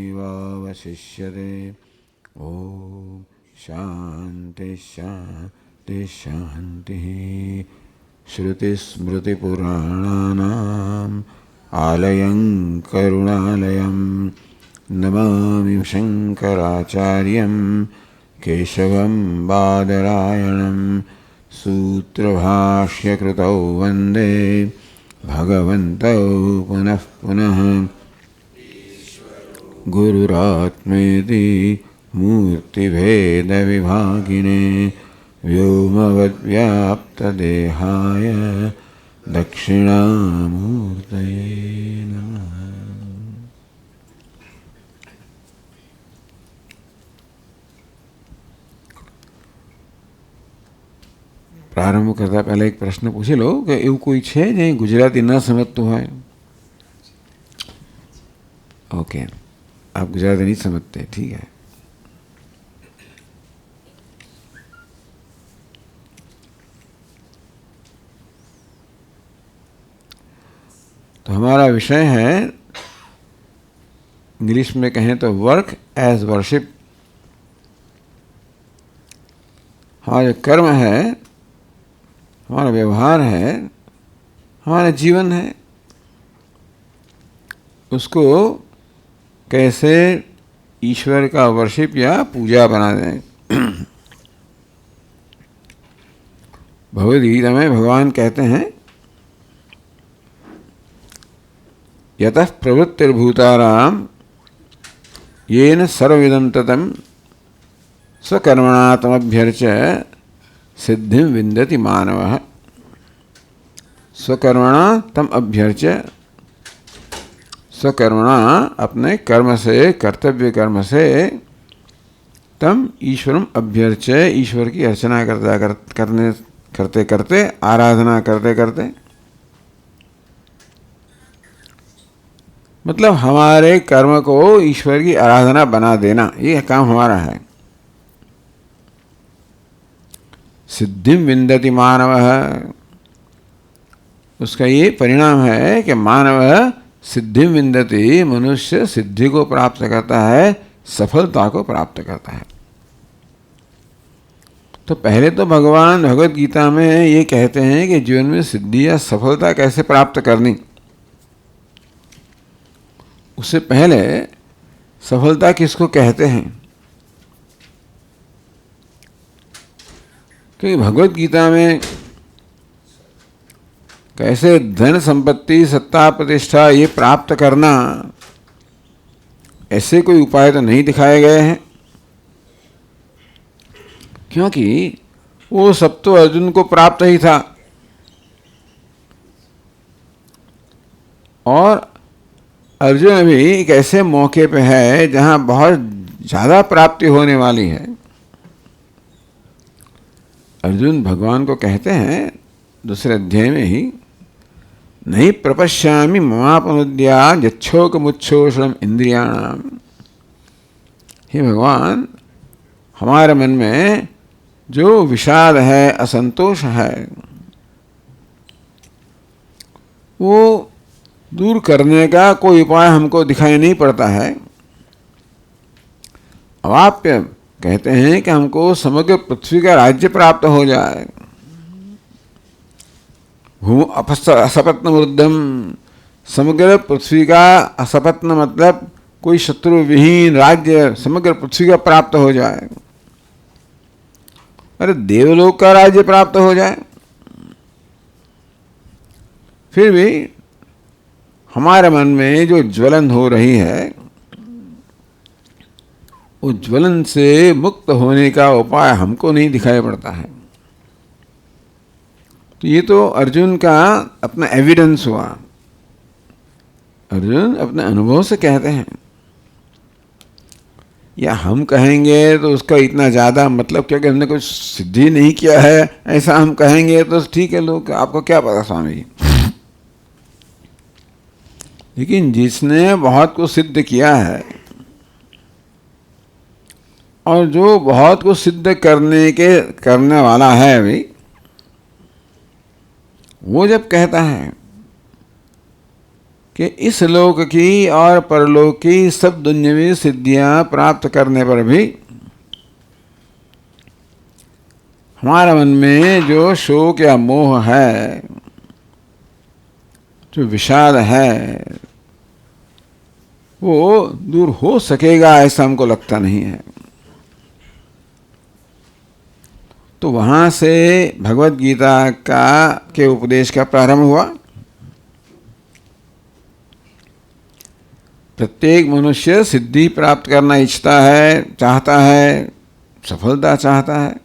वावशिष्यते। ओम शांति शांति शांति। श्रुतिस्मृतिपुराणानाम् आलयं करुणालयं नमामि शंकराचार्यं केशवं बादरायणं। सूत्रभाष्यकृतौ वन्दे भगवन्तौ पुनः पुनः। गुरुरात्मेति मूर्तिभेदविभागिने व्योमवद्व्याप्तदेहाय दक्षिणामूर्तये नमः। प्रारंभ करता पहले एक प्रश्न पूछी लो कि એવું કોઈ છે જે ગુજરાતી ન સમજતું હોય? ओके, आप गुजराती नहीं समझते, ठीक है। तो हमारा विषय है, इंग्लिश में कहें तो वर्क एज वर्शिप। हमारा जो कर्म है, हमारा व्यवहार है, हमारा जीवन है, उसको कैसे ईश्वर का वर्शिप या पूजा बना दें। भगवद गीता में भगवान कहते हैं, यतः प्रवृत्तिर्भूतानां येन सर्वमिदं ततं स्वकर्मणा तमभ्यर्च्य सिद्धिं विन्दति मानवः। स्वकर्मणा तम अभ्यर्च्य, स्वकर्मणा अपने कर्म से, कर्तव्य कर्म से, तम ईश्वरम अभ्यर्च्य, ईश्वर की अर्चना करते करते, आराधना करते करते, मतलब हमारे कर्म को ईश्वर की आराधना बना देना, ये काम हमारा है। सिद्धिम विन्दति मानवः, उसका ये परिणाम है कि मानव सिद्धि विन्दति, मनुष्य सिद्धि को प्राप्त करता है, सफलता को प्राप्त करता है। तो पहले तो भगवान भगवद गीता में ये कहते हैं कि जीवन में सिद्धि या सफलता कैसे प्राप्त करनी। उससे पहले सफलता किसको कहते हैं, क्योंकि भगवद गीता में कैसे धन संपत्ति सत्ता प्रतिष्ठा ये प्राप्त करना, ऐसे कोई उपाय तो नहीं दिखाए गए हैं। क्योंकि वो सब तो अर्जुन को प्राप्त ही था, और अर्जुन अभी एक ऐसे मौके पे है जहां बहुत ज्यादा प्राप्ति होने वाली है। अर्जुन भगवान को कहते हैं दूसरे अध्याय में ही, नहीं प्रपश्यामि ममापनुद्या यच्छोकमुच्छोषणम इंद्रियाणाम। हे भगवान, हमारे मन में जो विषाद है, असंतोष है, वो दूर करने का कोई उपाय हमको दिखाई नहीं पड़ता है। अवाप्य कहते हैं कि हमको समग्र पृथ्वी का राज्य प्राप्त हो जाए। भूमि असपत्न वृद्धम, समग्र पृथ्वी का असपत्न मतलब कोई शत्रु विहीन राज्य समग्र पृथ्वी का प्राप्त हो जाए। अरे देवलोक का राज्य प्राप्त हो जाए। फिर भी हमारे मन में जो ज्वलन हो रही है, उस ज्वलन से मुक्त होने का उपाय हमको नहीं दिखाई पड़ता है। तो ये तो अर्जुन का अपना एविडेंस हुआ। अर्जुन अपने अनुभव से कहते हैं, या हम कहेंगे तो उसका इतना ज़्यादा मतलब, क्योंकि हमने कुछ सिद्धि नहीं किया है, ऐसा हम कहेंगे तो ठीक है, लोग आपको क्या पता स्वामी जी। लेकिन जिसने बहुत कुछ सिद्ध किया है, और जो बहुत कुछ सिद्ध करने वाला है अभी, वो जब कहता है कि इस लोक की और परलोक की सब दुन्यवी सिद्धियां प्राप्त करने पर भी हमारे मन में जो शोक या मोह है, जो विषाद है, वो दूर हो सकेगा ऐसा हमको लगता नहीं है। तो वहां से भगवत गीता के उपदेश का प्रारंभ हुआ। प्रत्येक मनुष्य सिद्धि प्राप्त करना इच्छता है, चाहता है, सफलता चाहता है।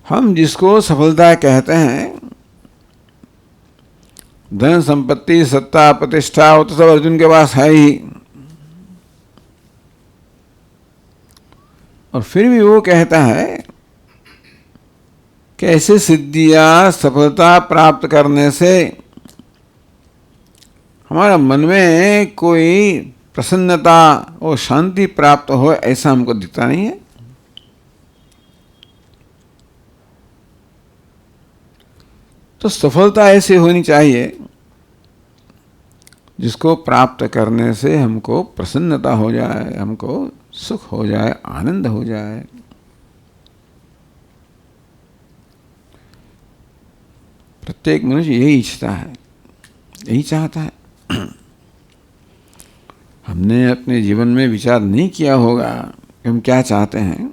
हम जिसको सफलता कहते हैं, धन संपत्ति सत्ता प्रतिष्ठा, वो तो सब अर्जुन के पास है ही, और फिर भी वो कहता है कि ऐसे सिद्धियां सफलता प्राप्त करने से हमारा मन में कोई प्रसन्नता और शांति प्राप्त हो, ऐसा हमको दिखता नहीं है। तो सफलता ऐसी होनी चाहिए जिसको प्राप्त करने से हमको प्रसन्नता हो जाए, हमको सुख हो जाए, आनंद हो जाए। प्रत्येक मनुष्य यही इच्छता है, यही चाहता है। हमने अपने जीवन में विचार नहीं किया होगा कि हम क्या चाहते हैं।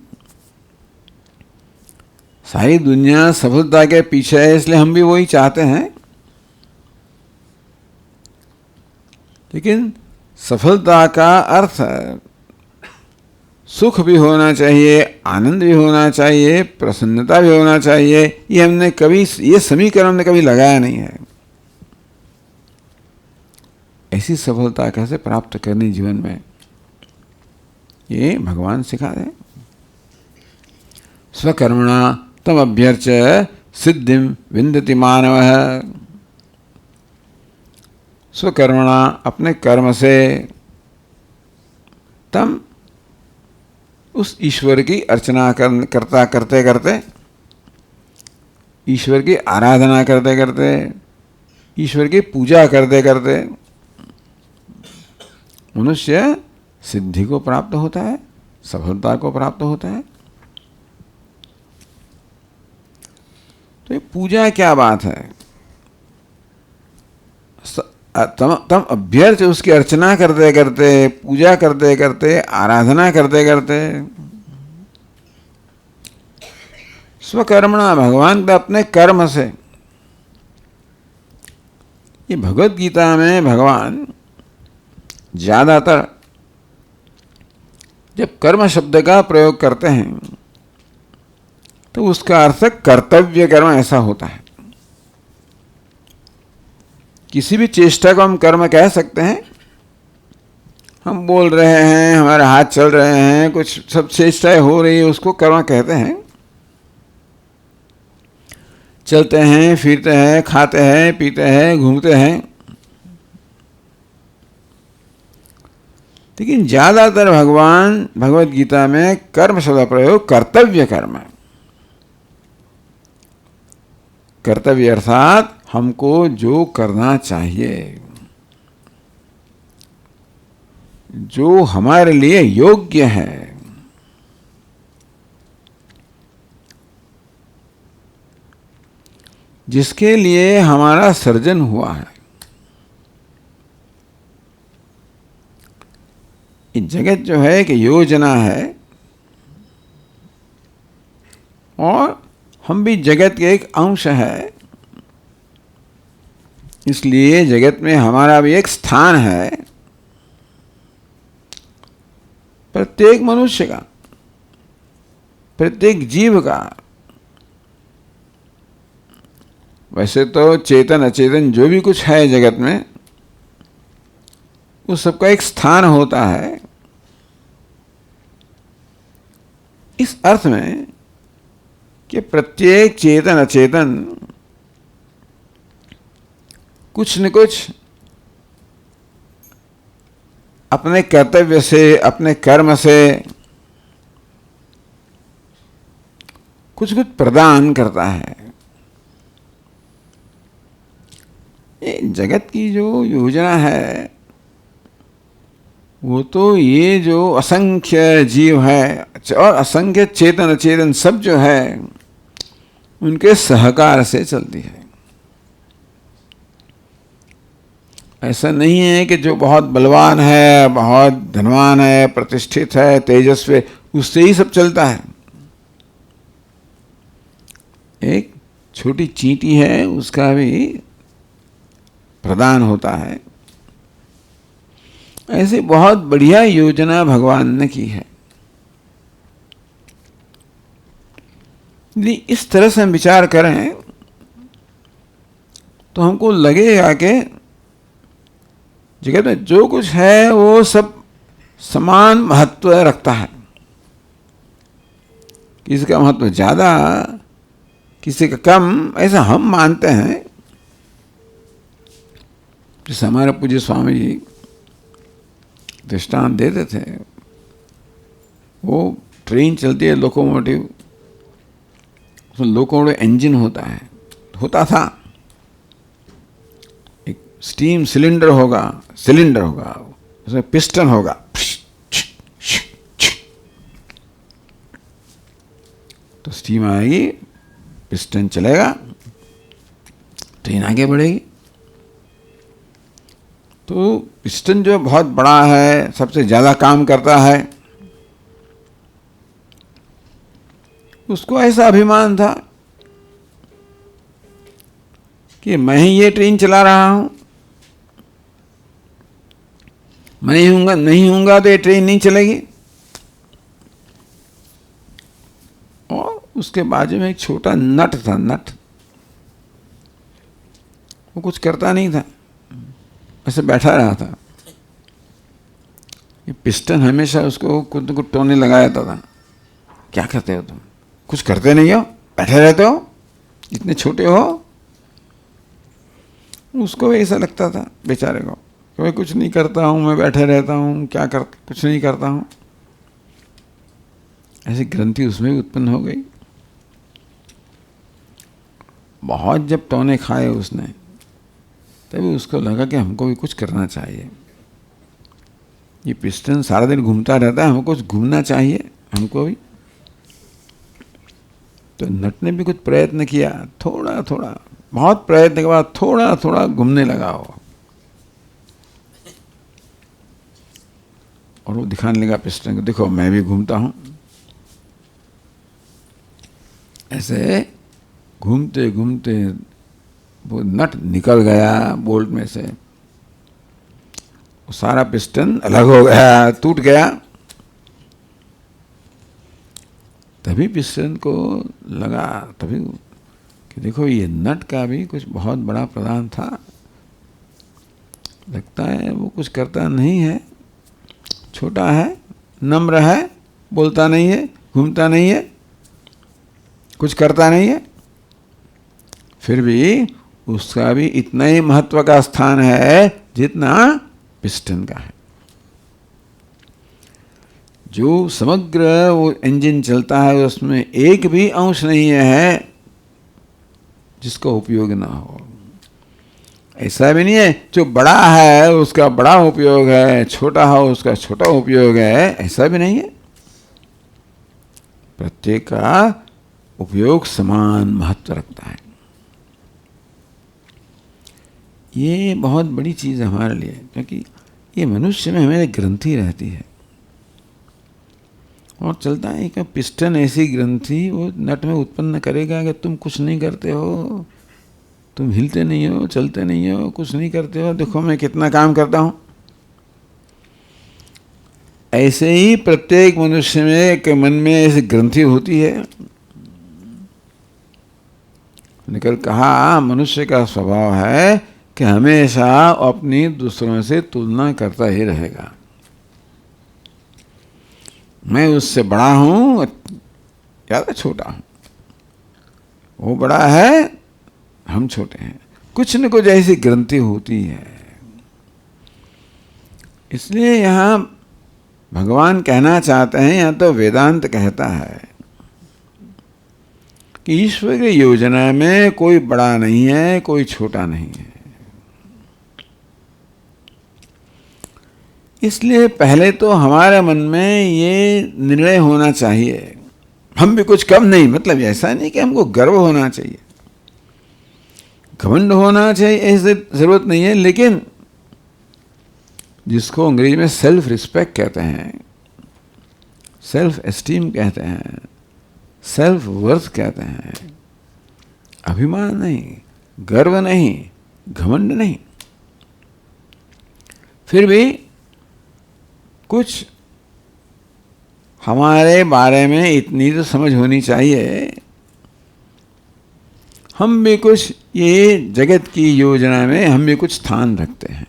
सारी दुनिया सफलता के पीछे है, इसलिए हम भी वही चाहते हैं। लेकिन सफलता का अर्थ सुख भी होना चाहिए, आनंद भी होना चाहिए, प्रसन्नता भी होना चाहिए। ये हमने कभी, ये समीकरण हमने कभी लगाया नहीं है। ऐसी सफलता कैसे प्राप्त करनी जीवन में, ये भगवान सिखा रहे। स्वकर्मणा तम अभ्यर्च सिद्धिम विन्दति मानवः। स्वकर्मणा, अपने कर्म से, तम, उस ईश्वर की अर्चना करते करते, ईश्वर की आराधना करते करते, ईश्वर की पूजा करते करते मनुष्य सिद्धि को प्राप्त होता है, सफलता को प्राप्त होता है। तो ये पूजा क्या बात है? तम अभ्यर्थ, उसकी अर्चना करते करते, पूजा करते करते, आराधना करते करते, स्वकर्मणा, भगवान के अपने कर्म से। ये भगवत गीता में भगवान ज्यादातर जब कर्म शब्द का प्रयोग करते हैं तो उसका अर्थ कर्तव्य कर्म ऐसा होता है। किसी भी चेष्टा को हम कर्म कह सकते हैं। हम बोल रहे हैं, हमारे हाथ चल रहे हैं, कुछ सब चेष्टाएं हो रही है, उसको कर्म कहते हैं। चलते हैं, फिरते हैं, खाते हैं, पीते हैं, घूमते हैं। लेकिन ज्यादातर भगवान भगवत गीता में कर्म शब्द प्रयोग कर्तव्य कर्म है। कर्तव्य अर्थात हमको जो करना चाहिए, जो हमारे लिए योग्य है, जिसके लिए हमारा सृजन हुआ है। ये जगत जो है कि योजना है, और हम भी जगत के एक अंश है, इसलिए जगत में हमारा भी एक स्थान है। प्रत्येक मनुष्य का, प्रत्येक जीव का। वैसे तो चेतन अचेतन जो भी कुछ है जगत में, उस सबका एक स्थान होता है। इस अर्थ में कि प्रत्येक चेतन अचेतन कुछ न कुछ अपने कर्तव्य से, अपने कर्म से कुछ कुछ प्रदान करता है। ये जगत की जो योजना है वो तो ये जो असंख्य जीव है और असंख्य चेतन अचेतन सब जो है उनके सहकार से चलती है। ऐसा नहीं है कि जो बहुत बलवान है, बहुत धनवान है, प्रतिष्ठित है, तेजस्वी, उससे ही सब चलता है। एक छोटी चींटी है, उसका भी प्रदान होता है। ऐसी बहुत बढ़िया योजना भगवान ने की है। यदि इस तरह से हम विचार करें तो हमको लगेगा कि जगत में जो कुछ है वो सब समान महत्व रखता है। किसी का महत्व ज्यादा, किसी का कम, ऐसा हम मानते हैं। जैसे हमारे पूज्य स्वामी जी दृष्टांत देते थे, वो ट्रेन चलती है लोकोमोटिव, उसमें लोकोमोटिव इंजन होता था, एक स्टीम सिलेंडर होगा, उसमें पिस्टन होगा, तो स्टीम आएगी, पिस्टन चलेगा, ट्रेन आगे बढ़ेगी। तो पिस्टन जो बहुत बड़ा है, सबसे ज्यादा काम करता है, उसको ऐसा अभिमान था कि मैं ही ये ट्रेन चला रहा हूं, मैं नहीं हूंगा तो ये ट्रेन नहीं चलेगी। और उसके बाजू में एक छोटा नट था, वो कुछ करता नहीं था, ऐसे बैठा रहा था। ये पिस्टन हमेशा उसको कुछ न कुछ टोने लगाया था। क्या करते हो तुम, कुछ करते नहीं हो, बैठे रहते हो, इतने छोटे हो। उसको ऐसा लगता था बेचारे को, मैं कुछ नहीं करता हूं, मैं बैठे रहता हूं, कुछ नहीं करता हूं। ऐसी ग्रंथि उसमें भी उत्पन्न हो गई। बहुत जब टोने खाए उसने, तभी उसको लगा कि हमको भी कुछ करना चाहिए। ये पिस्टन सारा दिन घूमता रहता है, हमको कुछ घूमना चाहिए हमको भी। तो नट ने भी कुछ प्रयत्न किया, थोड़ा थोड़ा, बहुत प्रयत्न के बाद थोड़ा थोड़ा घूमने लगा वो, और वो दिखाने लगा पिस्टन को, देखो मैं भी घूमता हूं। ऐसे घूमते घूमते वो नट निकल गया बोल्ट में से, वो सारा पिस्टन अलग हो गया, टूट गया। तभी पिस्टन को लगा, तभी कि देखो ये नट का भी कुछ बहुत बड़ा प्रदान था। लगता है वो कुछ करता नहीं है, छोटा है, नम्र है, बोलता नहीं है, घूमता नहीं है, कुछ करता नहीं है, फिर भी उसका भी इतना ही महत्व का स्थान है जितना पिस्टन का है। जो समग्र वो इंजन चलता है उसमें एक भी अंश नहीं है जिसका उपयोग ना हो। ऐसा भी नहीं है जो बड़ा है उसका बड़ा उपयोग है, छोटा हो उसका छोटा उपयोग है, ऐसा भी नहीं है। प्रत्येक का उपयोग समान महत्व रखता है। ये बहुत बड़ी चीज है हमारे लिए, क्योंकि ये मनुष्य में हमें ग्रंथि रहती है और चलता है कि पिस्टन ऐसी ग्रंथि वो नट में उत्पन्न करेगा कि तुम कुछ नहीं करते हो, तुम हिलते नहीं हो, चलते नहीं हो, कुछ नहीं करते हो, देखो मैं कितना काम करता हूं। ऐसे ही प्रत्येक मनुष्य में के मन में ऐसी ग्रंथि होती है। निकल कहा मनुष्य का स्वभाव है कि हमेशा अपनी दूसरों से तुलना करता ही रहेगा। मैं उससे बड़ा हूं या छोटा हूं, वो बड़ा है, हम छोटे हैं, कुछ न कुछ ऐसी ग्रंथि होती है। इसलिए यहां भगवान कहना चाहते हैं, या तो वेदांत कहता है कि ईश्वर की योजना में कोई बड़ा नहीं है, कोई छोटा नहीं है। इसलिए पहले तो हमारे मन में ये निर्णय होना चाहिए, हम भी कुछ कम नहीं। मतलब ऐसा नहीं कि हमको गर्व होना चाहिए, घमंड होना चाहिए, ऐसे जरूरत नहीं है। लेकिन जिसको अंग्रेजी में सेल्फ रिस्पेक्ट कहते हैं, सेल्फ एस्टीम कहते हैं, सेल्फ वर्थ कहते हैं, अभिमान नहीं, गर्व नहीं, घमंड नहीं, फिर भी कुछ हमारे बारे में इतनी तो समझ होनी चाहिए, हम भी कुछ ये जगत की योजना में हम भी कुछ स्थान रखते हैं।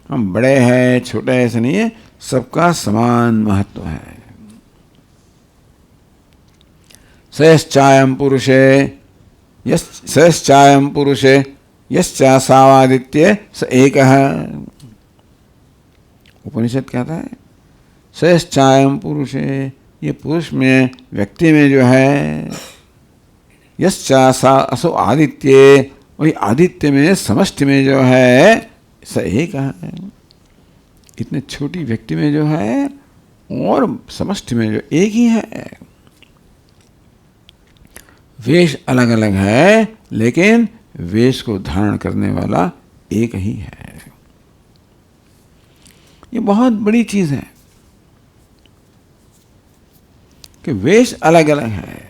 हम बड़े हैं छोटे ऐसे नहीं है, सबका समान महत्व है। सयश्चायं पुरुषे यश्चासावादित्ये स एकः। उपनिषद कहता है सयश्चायं पुरुषे, ये पुरुष में, व्यक्ति में जो है, यश्चासा असो आदित्ये, वही आदित्य में, समष्टि में जो है, स एक है। इतने छोटी व्यक्ति में जो है और समष्टि में जो एक ही है। वेश अलग अलग है लेकिन वेश को धारण करने वाला एक ही है। ये बहुत बड़ी चीज है कि वेश अलग अलग है।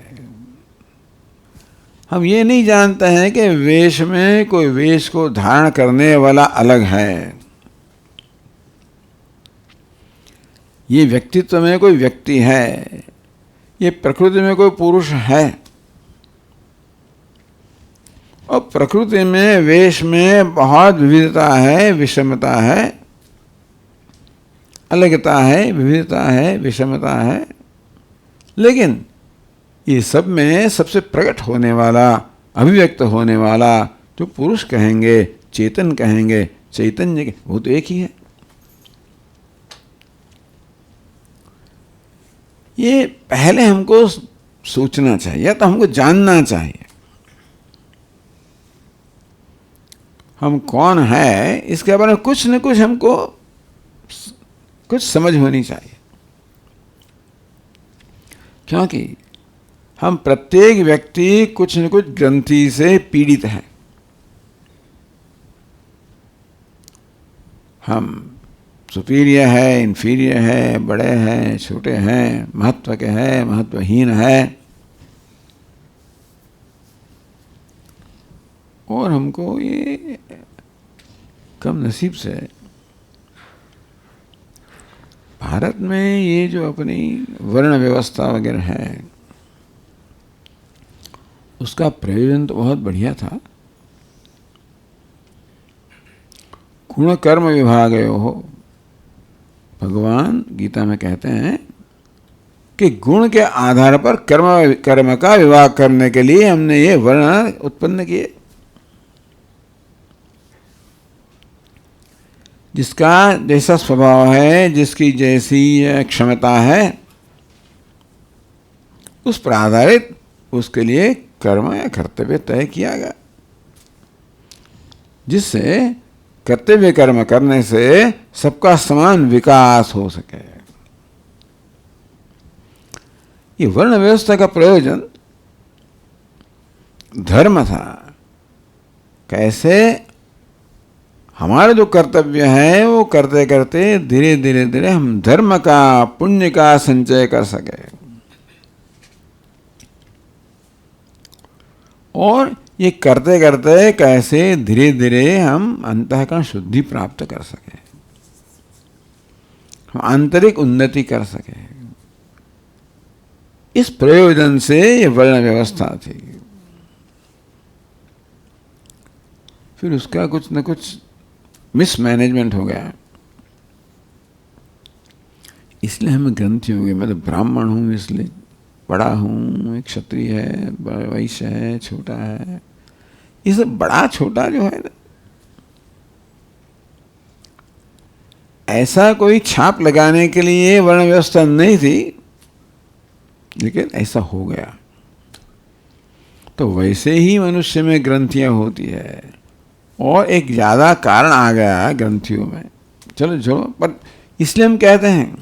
हम ये नहीं जानते हैं कि वेश में कोई वेश को धारण करने वाला अलग है। ये व्यक्तित्व में कोई व्यक्ति है, ये प्रकृति में कोई पुरुष है, और प्रकृति में, वेश में बहुत विविधता है, विषमता है, अलगता है, विविधता है, विषमता है। लेकिन ये सब में सबसे प्रकट होने वाला, अभिव्यक्त होने वाला जो पुरुष कहेंगे, चेतन कहेंगे, चैतन्य, वो तो एक ही है। ये पहले हमको सोचना चाहिए, या तो हमको जानना चाहिए हम कौन है, इसके बारे में कुछ न कुछ हमको कुछ समझ होनी चाहिए। क्योंकि हम प्रत्येक व्यक्ति कुछ न कुछ ग्रंथि से पीड़ित है। हम सुपीरियर है, इन्फीरियर है, बड़े हैं, छोटे हैं, महत्व के हैं, महत्वहीन है, और हमको ये कम नसीब से भारत में ये जो अपनी वर्ण व्यवस्था वगैरह है, उसका प्रयोजन तो बहुत बढ़िया था। गुण कर्म विभागयोः, भगवान गीता में कहते हैं कि गुण के आधार पर कर्म का विभाग करने के लिए हमने ये वर्ण उत्पन्न किए। जिसका जैसा स्वभाव है, जिसकी जैसी क्षमता है, उस पर आधारित उसके लिए कर्म या कर्तव्य तय किया गया, जिससे कर्तव्य कर्म करने से सबका समान विकास हो सके। ये वर्ण व्यवस्था का प्रयोजन धर्म था। कैसे हमारे जो कर्तव्य है वो करते करते धीरे धीरे धीरे हम धर्म का, पुण्य का संचय कर सके, और ये करते करते कैसे धीरे धीरे हम अंतःकरण शुद्धि प्राप्त कर सके, हम आंतरिक उन्नति कर सके। इस प्रयोजन से ये वर्ण व्यवस्था थी। फिर उसका कुछ न कुछ मिसमैनेजमेंट हो गया, इसलिए हमें ग्रंथि हो गई। मैं तो ब्राह्मण हूँ, इसलिए बड़ा हूँ, एक क्षत्रिय है, वैश्य है, छोटा है। ये सब बड़ा छोटा जो है ना, ऐसा कोई छाप लगाने के लिए वर्ण व्यवस्था नहीं थी, लेकिन ऐसा हो गया। तो वैसे ही मनुष्य में ग्रंथियां होती है, और एक ज़्यादा कारण आ गया ग्रंथियों में। चलो छोड़ो, पर इसलिए हम कहते हैं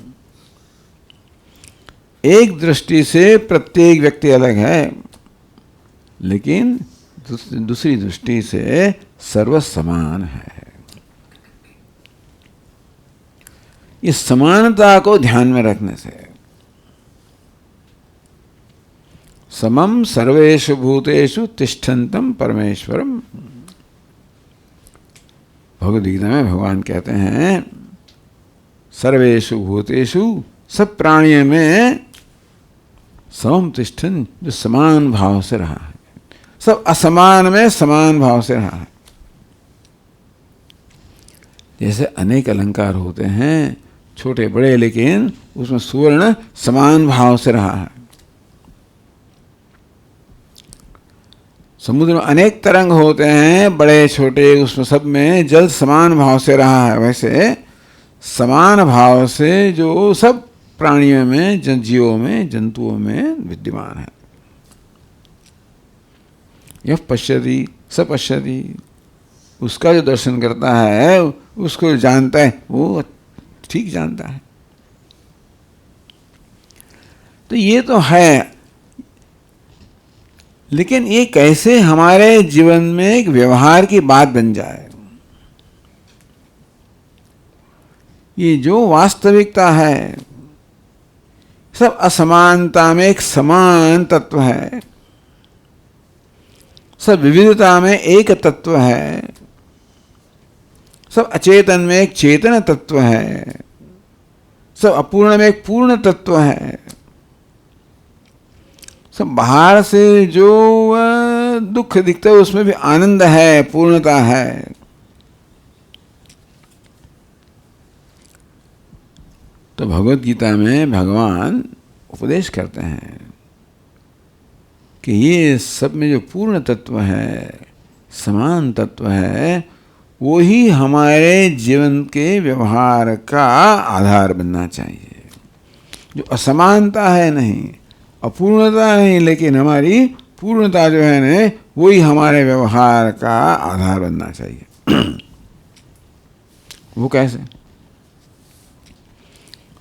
एक दृष्टि से प्रत्येक व्यक्ति अलग है, लेकिन दूसरी दृष्टि से सर्व समान है। इस समानता को ध्यान में रखने से समम सर्वेषु भूतेषु तिष्ठन्तं परमेश्वरम, भगवद गीता में भगवान कहते हैं सर्वेषु भूतेषु, सब प्राणियों में समम तिष्ठन्, जो समान भाव से रहा है, सब असमान में समान भाव से रहा है। जैसे अनेक अलंकार होते हैं छोटे बड़े, लेकिन उसमें सुवर्ण समान भाव से रहा है। समुद्र में अनेक तरंग होते हैं बड़े छोटे, उसमें सब में जल समान भाव से रहा है। वैसे समान भाव से जो सब प्राणियों में, जीवों में, जंतुओं में विद्यमान है। यह पश्यति स पश्यति, उसका जो दर्शन करता है, उसको जानता है, वो ठीक जानता है। तो ये तो है, लेकिन ये कैसे हमारे जीवन में एक व्यवहार की बात बन जाए। ये जो वास्तविकता है, सब असमानता में एक समान तत्व है, सब विविधता में एक तत्व है, सब अचेतन में एक चेतन तत्व है, सब अपूर्ण में एक पूर्ण तत्व है, सब बाहर से जो दुख दिखता है उसमें भी आनंद है, पूर्णता है। तो भगवद गीता में भगवान उपदेश करते हैं कि ये सब में जो पूर्ण तत्व है, समान तत्व है, वो ही हमारे जीवन के व्यवहार का आधार बनना चाहिए। जो असमानता है नहीं, अपूर्णता नहीं, लेकिन हमारी पूर्णता जो है ना, वही हमारे व्यवहार का आधार बनना चाहिए। वो कैसे?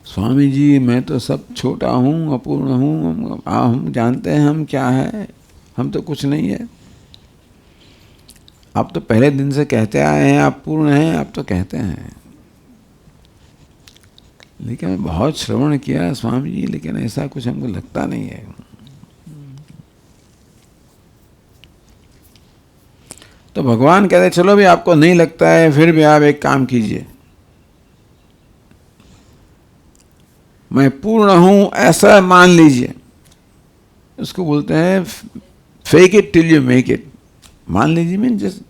स्वामी जी मैं तो सब छोटा हूँ, अपूर्ण हूँ, हम जानते हैं हम क्या है, हम तो कुछ नहीं है। आप तो पहले दिन से कहते आए हैं आप पूर्ण हैं, आप तो कहते हैं। लेकिन मैं बहुत श्रवण किया स्वामी जी, लेकिन ऐसा कुछ हमको लगता नहीं है। तो भगवान कहते चलो भी आपको नहीं लगता है, फिर भी आप एक काम कीजिए, मैं पूर्ण हूं ऐसा मान लीजिए। उसको बोलते हैं fake it till you make it. मान लीजिए मीन जैसे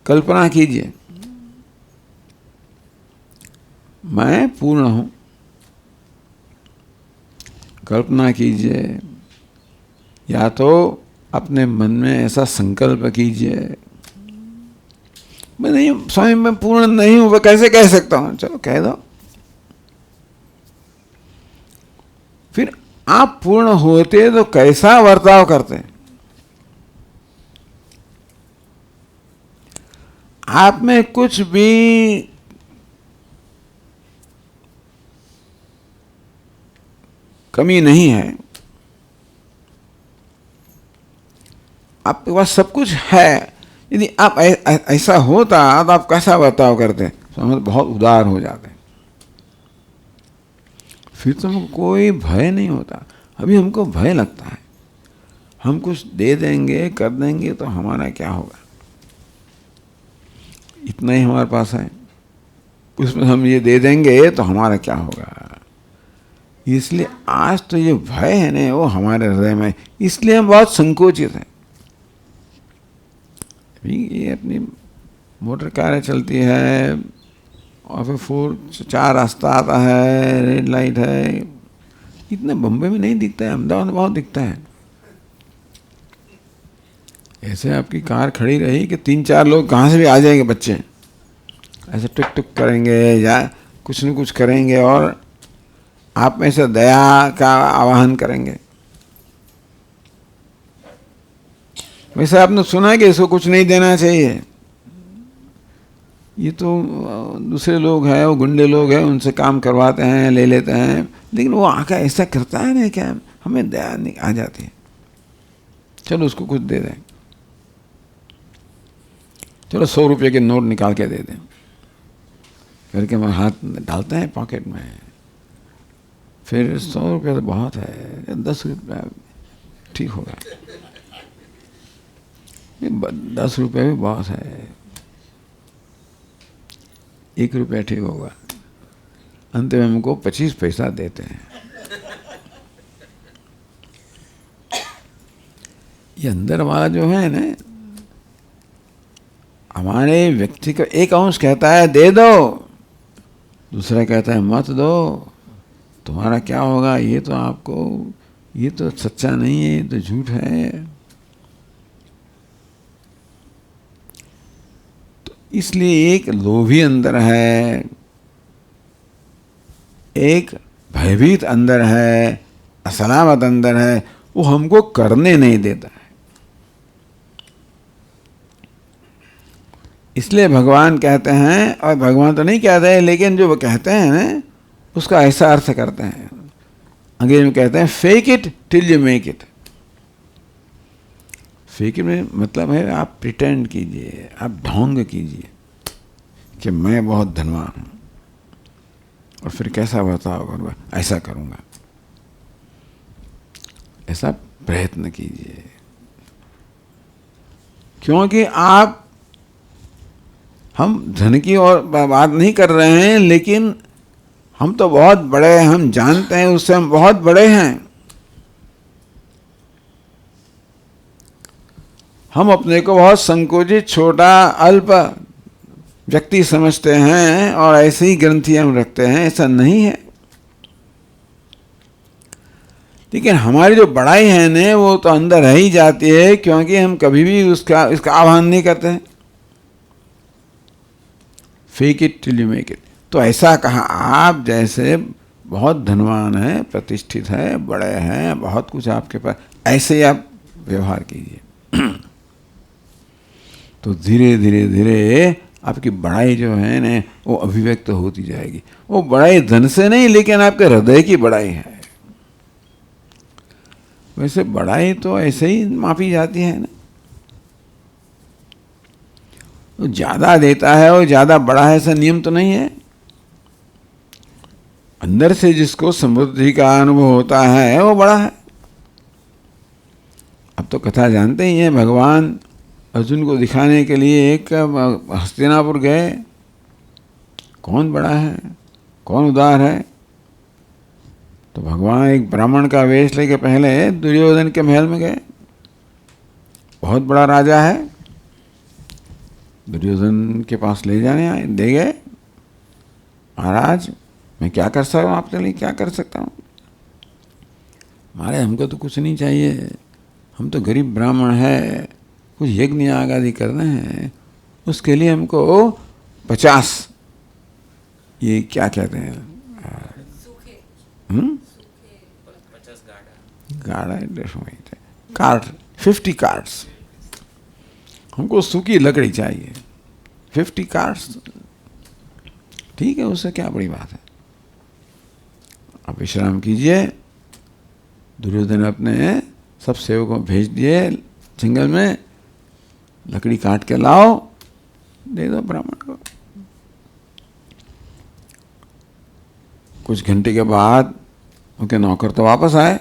कल्पना कीजिए मैं पूर्ण हूं, कल्पना कीजिए, या तो अपने मन में ऐसा संकल्प कीजिए मैं नहीं स्वामी मैं पूर्ण नहीं हूं, वह कैसे कह सकता हूं, चलो कह दो। फिर आप पूर्ण होते तो कैसा बर्ताव करते? आप में कुछ भी कमी नहीं है, आपके पास सब कुछ है। यदि आप ऐसा होता तो आप कैसा बर्ताव करते? तो हम बहुत उदार हो जाते, फिर तो हमको कोई भय नहीं होता। अभी हमको भय लगता है, हम कुछ दे देंगे कर देंगे तो हमारा क्या होगा, इतना ही हमारे पास है, उसमें हम ये दे देंगे तो हमारा क्या होगा। इसलिए आज तो ये भय है ना, वो हमारे हृदय में, इसलिए हम बहुत संकोचित हैं। ये अपनी मोटर कारें चलती है और फिर 4 रास्ता आता है, रेड लाइट है, इतने बम्बई में नहीं दिखता है, अहमदाबाद में बहुत दिखता है। ऐसे आपकी कार खड़ी रही कि 3-4 लोग कहाँ से भी आ जाएंगे, बच्चे ऐसे टुक टुक करेंगे या कुछ न कुछ करेंगे और आप में से दया का आवाहन करेंगे। वैसे आपने सुना है कि इसको कुछ नहीं देना चाहिए, ये तो दूसरे लोग हैं, वो गुंडे लोग हैं, उनसे काम करवाते हैं, ले लेते हैं, लेकिन वो आकर ऐसा करता है ना क्या, हमें दया नहीं आ जाती है, चलो उसको कुछ दे दें, चलो 100 रुपये के नोट निकाल के दे दें करके हम हाथ डालते हैं पॉकेट में, फिर 100 रुपये तो बहुत है, 10 रुपये ठीक होगा, 10 रुपये भी बहुत है, 1 रुपया ठीक होगा, अंत में हमको 25 पैसा देते हैं। ये अंदर वाला जो है ना, हमारे व्यक्ति का एक अंश कहता है दे दो, दूसरा कहता है मत दो, तुम्हारा क्या होगा, ये तो आपको, ये तो सच्चा नहीं है, ये तो झूठ है। तो इसलिए एक लोभी अंदर है, एक भयभीत अंदर है, असलामत अंदर है, वो हमको करने नहीं देता है। इसलिए भगवान कहते हैं, और भगवान तो नहीं कहते हैं, लेकिन जो वो कहते हैं ना उसका ऐसा अर्थ करते हैं, अंग्रेजी में कहते हैं fake it till you make it. Fake it में मतलब है आप प्रिटेंड कीजिए, आप ढोंग कीजिए कि मैं बहुत धनवान हूँ, और फिर कैसा बर्ताव करूँगा, ऐसा करूँगा, ऐसा प्रयत्न कीजिए, क्योंकि आप, हम धन की और बात नहीं कर रहे हैं, लेकिन हम तो बहुत बड़े हैं, हम जानते हैं उससे हम बहुत बड़े हैं। हम अपने को बहुत संकोचित, छोटा, अल्प व्यक्ति समझते हैं और ऐसे ही ग्रंथि हम रखते हैं, ऐसा नहीं है। लेकिन हमारी जो बड़ाई है ना वो तो अंदर रह ही जाती है, क्योंकि हम कभी भी इसका आह्वान नहीं करते हैं। Fake it till you make it. तो ऐसा कहा, आप जैसे बहुत धनवान हैं, प्रतिष्ठित हैं, बड़े हैं, बहुत कुछ आपके पास, ऐसे ही आप व्यवहार कीजिए। तो धीरे धीरे धीरे आपकी बड़ाई जो है ना वो अभिव्यक्त होती जाएगी। वो बड़ाई धन से नहीं, लेकिन आपके हृदय की बड़ाई है। वैसे बड़ाई तो ऐसे ही मापी जाती है ना, तो ज्यादा देता है और ज्यादा बड़ा है, ऐसा नियम तो नहीं है। अंदर से जिसको समृद्धि का अनुभव होता है वो बड़ा है। अब तो कथा जानते ही हैं, भगवान अर्जुन को दिखाने के लिए एक हस्तिनापुर गए, कौन बड़ा है, कौन उदार है। तो भगवान एक ब्राह्मण का वेश लेके पहले दुर्योधन के महल में गए, बहुत बड़ा राजा है, दुर्योधन के पास ले जाने आए, दे गए, महाराज मैं क्या कर सकता हूँ आपके लिए, क्या कर सकता हूँ। महाराज हमको तो कुछ नहीं चाहिए, हम तो गरीब ब्राह्मण है, कुछ यज्ञ याग आदि करना है, उसके लिए हमको 50, ये क्या कहते हैं, गाड़ा कार्ट, 50 कार्ट्स, हमको सूखी लकड़ी चाहिए, 50 कार्ट्स। ठीक है, उससे क्या बड़ी बात है, आप विश्राम कीजिए। दुर्योधन अपने सब सेवकों भेज दिए जंगल में, लकड़ी काट के लाओ, दे दो ब्राह्मण को। कुछ घंटे के बाद उनके नौकर तो वापस आए,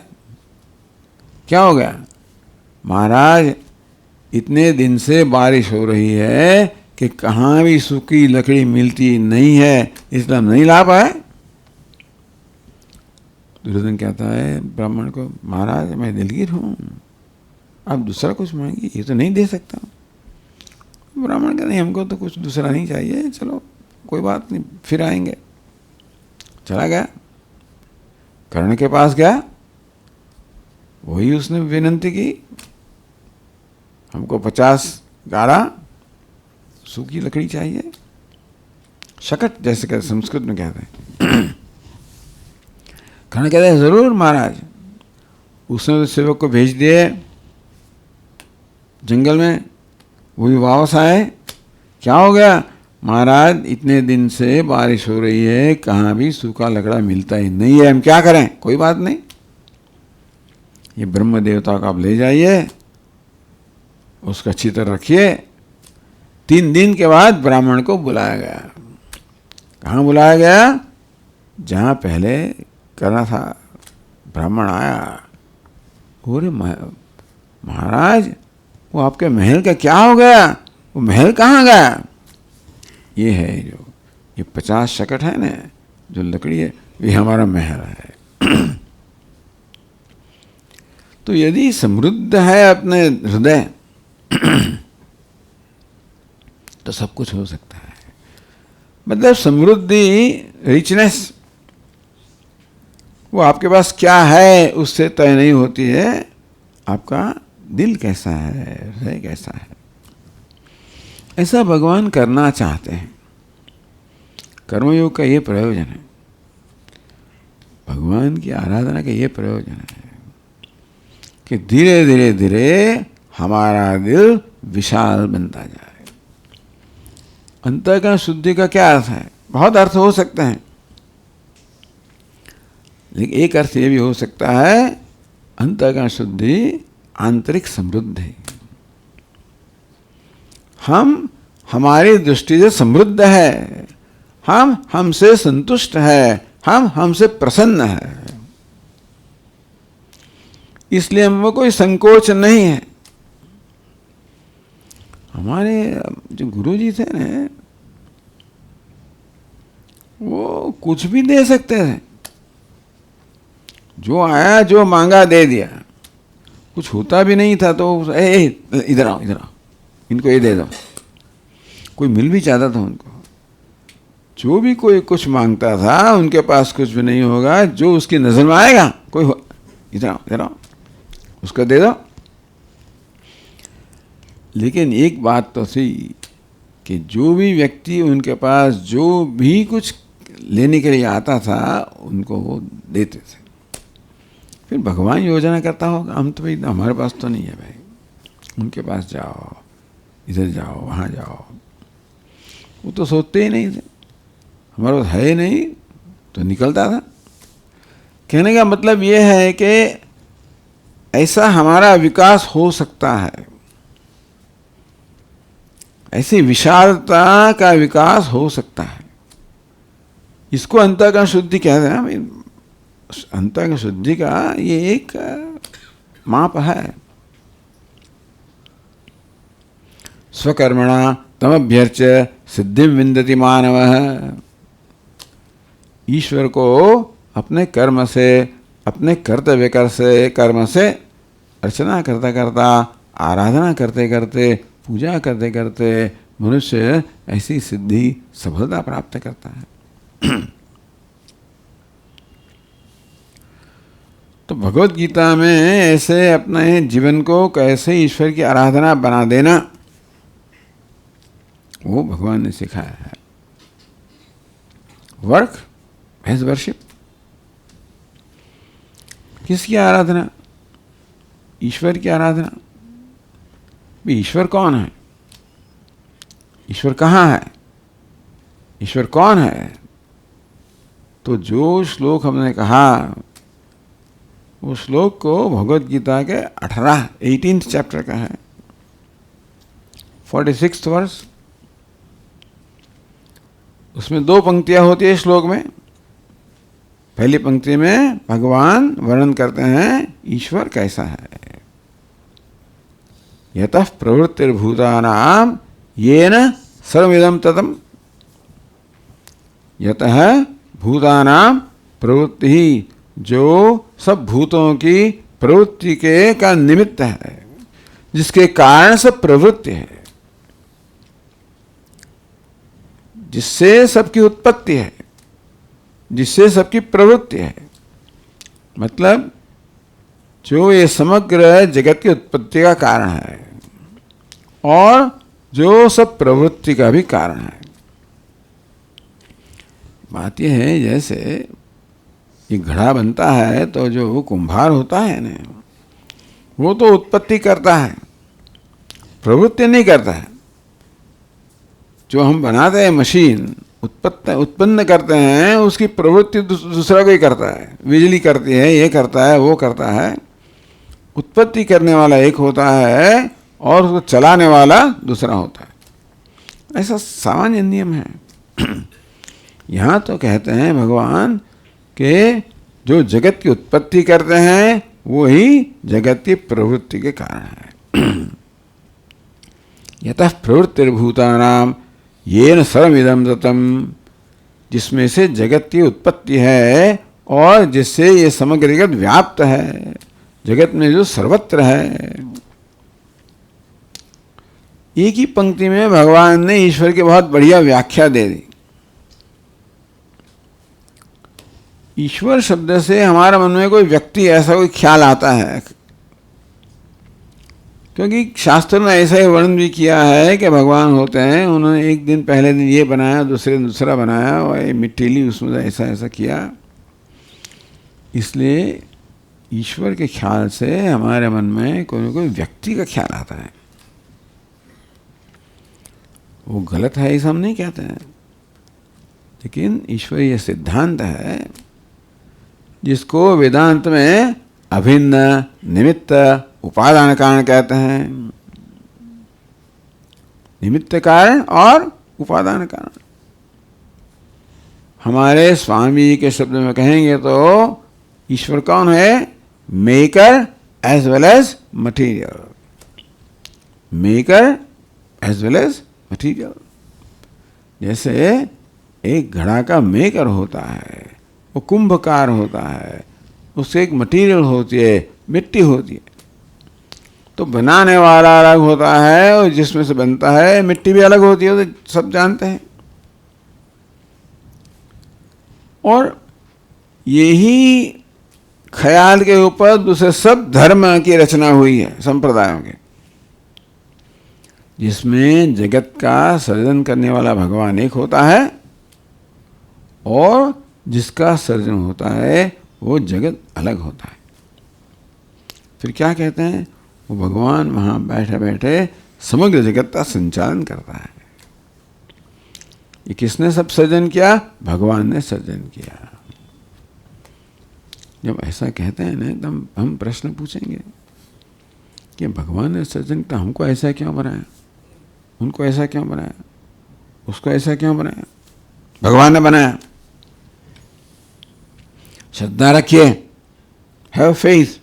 क्या हो गया महाराज, इतने दिन से बारिश हो रही है कि कहाँ भी सूखी लकड़ी मिलती नहीं है, इसलिए हम नहीं ला पाए। दुर्योधन कहता है ब्राह्मण को, महाराज मैं दिलगीर हूँ, आप दूसरा कुछ मांगिए, ये तो नहीं दे सकता। ब्राह्मण कहते नहीं, हमको तो कुछ दूसरा नहीं चाहिए, चलो कोई बात नहीं, फिर आएंगे। चला गया, कर्ण के पास गया, वही उसने विनंती की, हमको 50 गाड़ा सूखी लकड़ी चाहिए, शकट जैसे कहते संस्कृत में कहते हैं। कर्ण कहते हैं जरूर महाराज। उसने तो सेवक को भेज दिए, जंगल में, वो भी वापस आए। क्या हो गया? महाराज इतने दिन से बारिश हो रही है, कहाँ भी सूखा लकड़ा मिलता ही नहीं है, हम क्या करें? कोई बात नहीं, ये ब्रह्म देवता को आप ले जाइए, उसका चित्र रखिए। 3 दिन के बाद ब्राह्मण को बुलाया गया। कहाँ बुलाया गया? जहाँ पहले करना था। ब्राह्मण आया, बोले महाराज वो आपके महल का क्या हो गया? वो महल कहाँ गया? ये है जो ये 50 शकट है ना, जो लकड़ी है, ये हमारा महल है। तो यदि समृद्ध है अपने हृदय तो सब कुछ हो सकता है। मतलब समृद्धि, रिचनेस, वो आपके पास क्या है उससे तय नहीं होती है, आपका दिल कैसा है, हृदय कैसा है। ऐसा भगवान करना चाहते हैं। कर्मयोग का ये प्रयोजन है, भगवान की आराधना का ये प्रयोजन है कि धीरे धीरे धीरे हमारा दिल विशाल बनता जाए। अंतःकरण शुद्धि का क्या अर्थ है? बहुत अर्थ हो सकते हैं, लेकिन एक अर्थ ये भी हो सकता है, अंतःकरण शुद्धि आंतरिक समृद्धि। हम हमारी दृष्टि से समृद्ध है, हम हमसे संतुष्ट है, हम हमसे प्रसन्न है, इसलिए हमको कोई संकोच नहीं है। हमारे जो गुरुजी थे ना, वो कुछ भी दे सकते थे, जो आया जो मांगा दे दिया, कुछ होता भी नहीं था तो इधर आओ इधर आओ, इनको ये दे दो। कोई मिल भी चाहता था उनको, जो भी कोई कुछ मांगता था, उनके पास कुछ भी नहीं होगा, जो उसकी नजर में आएगा, कोई इधर आओ उसको दे दो। लेकिन एक बात तो थी कि जो भी व्यक्ति उनके पास जो भी कुछ लेने के लिए आता था, उनको वो देते थे। फिर भगवान योजना करता होगा, हम तो भाई हमारे पास तो नहीं है भाई, उनके पास जाओ, इधर जाओ, वहाँ जाओ। वो तो सोचते ही नहीं थे, हमारे पास है ही नहीं, तो निकलता था। कहने का मतलब ये है कि ऐसा हमारा विकास हो सकता है, ऐसी विशालता का विकास हो सकता है। इसको अंतःकरण शुद्धि कहते हैं। अंतःकरण शुद्धि का ये एक माप है। स्वकर्मणा तमभ्यर्च्य सिद्धिं विन्दति मानवः। ईश्वर को अपने कर्म से, अपने कर्तव्य कर्म से अर्चना करता करता, आराधना करते करते, पूजा करते करते मनुष्य ऐसी सिद्धि, सफलता प्राप्त करता है। तो भगवत गीता में ऐसे अपने जीवन को कैसे ईश्वर की आराधना बना देना, वो भगवान ने सिखाया है। Work as worship. किसकी आराधना? ईश्वर की आराधना। ईश्वर कौन है? ईश्वर कहाँ है? ईश्वर कौन है? तो जो श्लोक हमने कहा, वो श्लोक को भगवत गीता के 18 चैप्टर का है, 46 वर्ष। उसमें 2 पंक्तियां होती है श्लोक में। पहली पंक्ति में भगवान वर्णन करते हैं ईश्वर कैसा है। यतः प्रवृत्तिर्भूतानां येन सर्वमिदं ततम्। यतः भूतानां प्रवृत्ति, जो सब भूतों की प्रवृत्ति के का निमित्त है, जिसके कारण सब प्रवृत्ति है, जिससे सबकी उत्पत्ति है, जिससे सबकी प्रवृत्ति है। मतलब जो ये समग्र जगत की उत्पत्ति का कारण है और जो सब प्रवृत्ति का भी कारण है। बात यह है, जैसे ये घड़ा बनता है तो जो कुंभार होता है ना, वो तो उत्पत्ति करता है, प्रवृत्ति नहीं करता है। जो हम बनाते हैं मशीन, उत्पन्न करते हैं, उसकी प्रवृत्ति दूसरा कोई करता है। बिजली करती है, ये करता है, वो करता है। उत्पत्ति करने वाला एक होता है और उसको चलाने वाला दूसरा होता है। ऐसा सामान्य नियम है। यहाँ तो कहते हैं भगवान कि जो जगत की उत्पत्ति करते हैं वो ही जगत की प्रवृत्ति के कारण है। यतः प्रवृत्तिर्भूतानां येन सर्वमिदं ततं, जिसमें से जगत की उत्पत्ति है और जिससे ये समग्र जगत व्याप्त है, जगत में जो सर्वत्र है। एक ही पंक्ति में भगवान ने ईश्वर की बहुत बढ़िया व्याख्या दे दी। ईश्वर शब्द से हमारे मन में कोई व्यक्ति ऐसा कोई ख्याल आता है, क्योंकि शास्त्र ने ऐसा ही वर्णन भी किया है कि भगवान होते हैं, उन्होंने एक दिन पहले दिन ये बनाया, दूसरे दिन दूसरा बनाया, और ये मिट्टी ली, उसमें ऐसा ऐसा किया। इसलिए ईश्वर के ख्याल से हमारे मन में कोई न कोई व्यक्ति का ख्याल आता है। वो गलत है ऐसा हम नहीं कहते हैं, लेकिन ईश्वर ये सिद्धांत है जिसको वेदांत में अभिन्न निमित्त उपादान कारण कहते हैं। निमित्त कारण और उपादान कारण। हमारे स्वामी के शब्द में कहेंगे तो ईश्वर कौन है? Maker as well as material. Maker as well as material. जैसे एक घड़ा का मेकर होता है, वो कुंभकार होता है, उससे एक मटीरियल होती है, मिट्टी होती है। तो बनाने वाला अलग होता है और जिसमें से बनता है मिट्टी भी अलग होती है, तो सब जानते हैं। और यही ख्याल के ऊपर दूसरे सब धर्म की रचना हुई है, संप्रदायों के, जिसमें जगत का सृजन करने वाला भगवान एक होता है और जिसका सृजन होता है वो जगत अलग होता है। फिर क्या कहते हैं? वो भगवान वहाँ बैठे बैठे समग्र जगत का संचालन करता है। ये किसने सब सृजन किया? भगवान ने सृजन किया। जब ऐसा कहते हैं ना, तब हम प्रश्न पूछेंगे कि भगवान ने सृजन किया, हमको ऐसा क्यों बनाया, उनको ऐसा क्यों बनाया, उसको ऐसा क्यों बनाया? भगवान ने बनाया। श्रद्धा रखिए, हैव फेथ।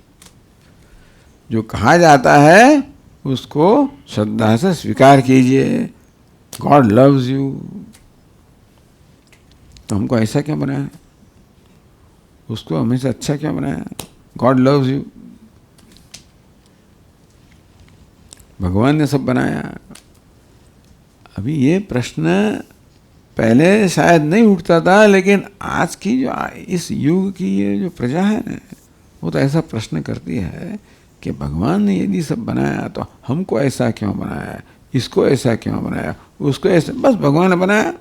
जो कहा जाता है उसको श्रद्धा से स्वीकार कीजिए। God loves you. तो हमको ऐसा क्यों बनाया, उसको हमेशा अच्छा क्यों बनाया? God loves you. भगवान ने सब बनाया। अभी ये प्रश्न पहले शायद नहीं उठता था, लेकिन आज की जो इस युग की ये जो प्रजा है ना, वो तो ऐसा प्रश्न करती है कि भगवान ने यदि सब बनाया तो हमको ऐसा क्यों बनाया, इसको ऐसा क्यों बनाया, उसको ऐसा, बस भगवान ने बनाया।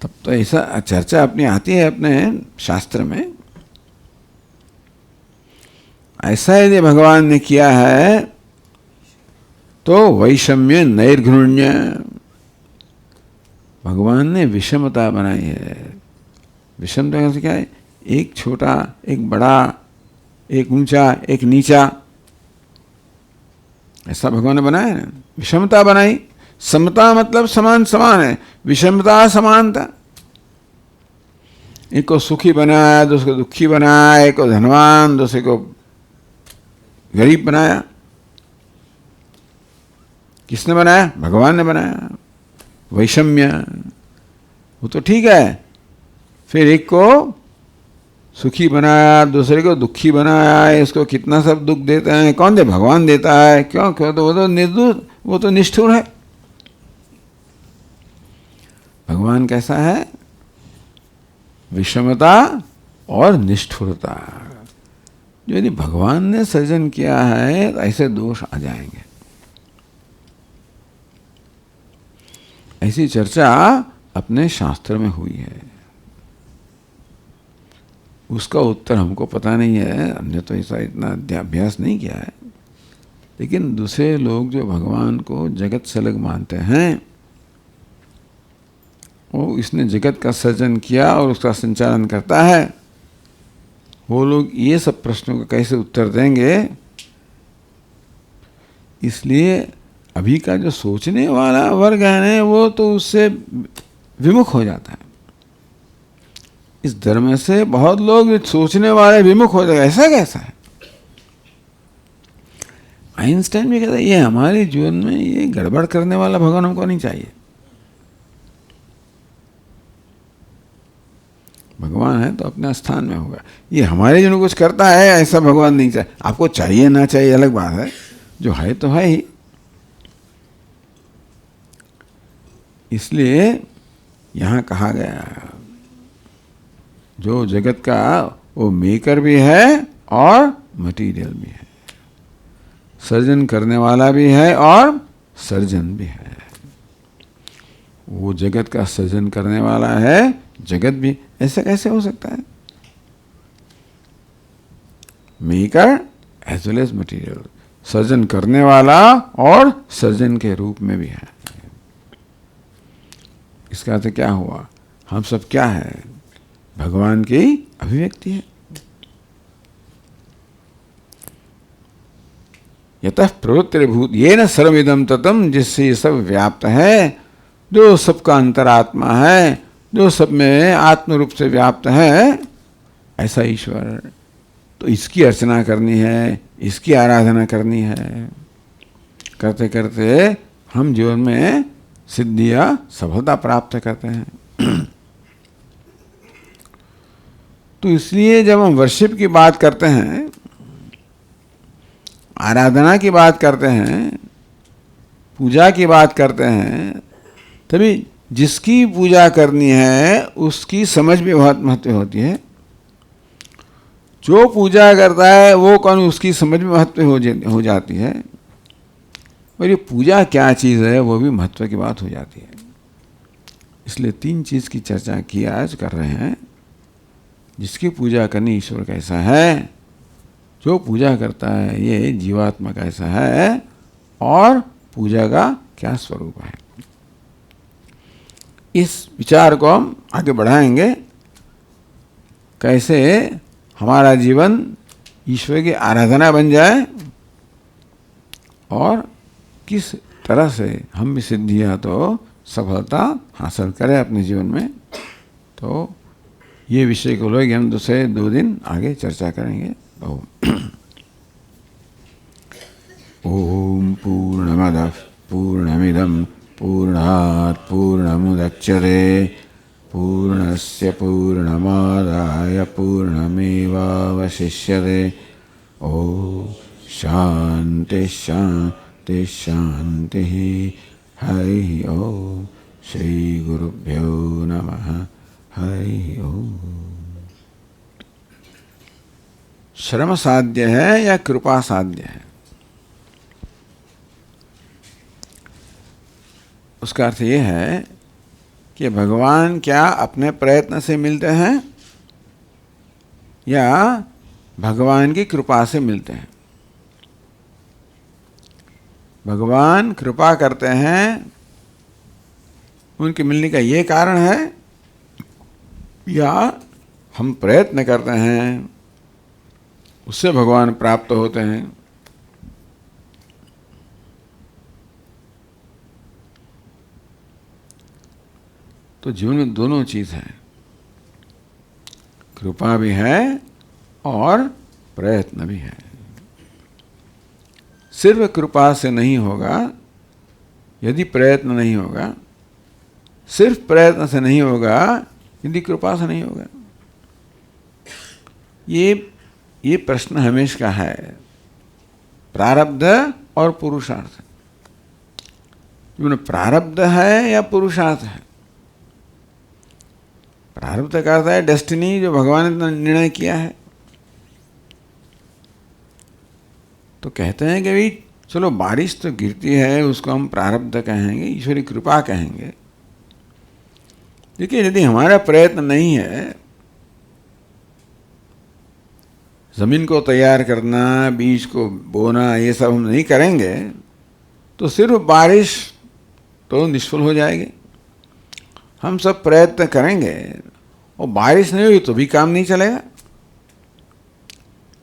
तब तो ऐसा चर्चा अपनी आती है अपने शास्त्र में। ऐसा यदि भगवान ने किया है तो वैषम्य नैर्घृण्य, भगवान ने विषमता बनाई है। विषमता क्या है? एक छोटा, एक बड़ा, एक ऊंचा, एक नीचा, ऐसा भगवान ने बनाया ना। विषमता बनाई। समता मतलब समान समान है, विषमता समानता। एक को सुखी बनाया, दूसरे को दुखी बनाया, एक को धनवान, दूसरे को गरीब बनाया। किसने बनाया? भगवान ने बनाया। वैषम्य, वो तो ठीक है। फिर एक को सुखी बनाया, दूसरे को दुखी बनाया, इसको कितना सब दुख देता है, कौन दे? भगवान देता है। क्यों? क्यों? तो वो तो निर्दोष, वो तो निष्ठुर है। भगवान कैसा है? विषमता और निष्ठुरता। जो यदि भगवान ने सृजन किया है तो ऐसे दोष आ जाएंगे। ऐसी चर्चा अपने शास्त्र में हुई है। उसका उत्तर हमको पता नहीं है, हमने तो ऐसा इतना अभ्यास नहीं किया है। लेकिन दूसरे लोग जो भगवान को जगत से अलग मानते हैं, वो इसने जगत का सृजन किया और उसका संचालन करता है, वो लोग ये सब प्रश्नों का कैसे उत्तर देंगे? इसलिए अभी का जो सोचने वाला वर्ग है वो तो उससे विमुख हो जाता है। इस धर्म से बहुत लोग सोचने वाले विमुख हो जाएगा। ऐसा कैसा है? आइंस्टाइन भी कहता है ये हमारे जीवन में ये गड़बड़ करने वाला भगवान हमको नहीं चाहिए। भगवान है तो अपने स्थान में होगा, ये हमारे जीवन कुछ करता है ऐसा भगवान नहीं चाहिए। आपको चाहिए ना चाहिए अलग बात है, जो है तो है ही। इसलिए यहाँ कहा गया जो जगत का वो मेकर भी है और मटीरियल भी है, सर्जन करने वाला भी है और सर्जन भी है। वो जगत का सर्जन करने वाला है, जगत भी। ऐसा कैसे हो सकता है? Maker as well as material, सर्जन करने वाला और सर्जन के रूप में भी है। इसका अर्थ क्या हुआ? हम सब क्या है? भगवान की अभिव्यक्ति है। यतः प्रवृत्तिर्भूत येन सर्वमिदं ततम्, जिससे ये सब व्याप्त है, जो सबका अंतरात्मा है, जो सब में आत्म रूप से व्याप्त है, ऐसा ईश्वर। तो इसकी अर्चना करनी है, इसकी आराधना करनी है। करते करते हम जीवन में सिद्धियां सफलता प्राप्त करते हैं। तो इसलिए जब हम वर्शिप की बात करते हैं, आराधना की बात करते हैं, पूजा की बात करते हैं, तभी जिसकी पूजा करनी है उसकी समझ भी बहुत महत्व होती है। जो पूजा करता है वो कौन, उसकी समझ में महत्व हो जाती है। और ये पूजा क्या चीज़ है वो भी महत्व की बात हो जाती है। इसलिए 3 चीज़ की चर्चा की आज कर रहे हैं। जिसकी पूजा करनी, ईश्वर कैसा है, जो पूजा करता है ये जीवात्मा कैसा है, और पूजा का क्या स्वरूप है। इस विचार को हम आगे बढ़ाएंगे, कैसे हमारा जीवन ईश्वर की आराधना बन जाए और किस तरह से हम भी सिद्धियाँ तो सफलता हासिल करें अपने जीवन में। तो ये विषय को लोग हम दूसरे 2 दिन आगे चर्चा करेंगे। ओम पूर्णमदः पूर्णमिदं पूर्णात् पूर्णमुदच्यते पूर्णस्य पूर्णमादाय पूर्णमेवावशिष्यते। ओम शांति शांति शांति। हरि ओम। श्री गुरुभ्यो नमः। हरि ओम। श्रम साध्य है या कृपा साध्य है? उसका अर्थ ये है कि भगवान क्या अपने प्रयत्न से मिलते हैं या भगवान की कृपा से मिलते हैं? भगवान कृपा करते हैं, उनके मिलने का ये कारण है, या हम प्रयत्न करते हैं उससे भगवान प्राप्त होते हैं? तो जीवन में दोनों चीज है, कृपा भी है और प्रयत्न भी है। सिर्फ कृपा से नहीं होगा यदि प्रयत्न नहीं होगा, सिर्फ प्रयत्न से नहीं होगा यदि कृपा से नहीं होगा। ये प्रश्न हमेशा का है, प्रारब्ध और पुरुषार्थ। प्रारब्ध है या पुरुषार्थ है? प्रारब्ध का अर्थ है डेस्टिनी, जो भगवान ने निर्णय किया है। तो कहते हैं कि भाई चलो बारिश तो गिरती है, उसको हम प्रारब्ध कहेंगे, ईश्वरी कृपा कहेंगे। देखिए यदि हमारा प्रयत्न नहीं है ज़मीन को तैयार करना, बीज को बोना, ये सब हम नहीं करेंगे तो सिर्फ बारिश तो निष्फल हो जाएगी। हम सब प्रयत्न करेंगे और बारिश नहीं हुई तो भी काम नहीं चलेगा।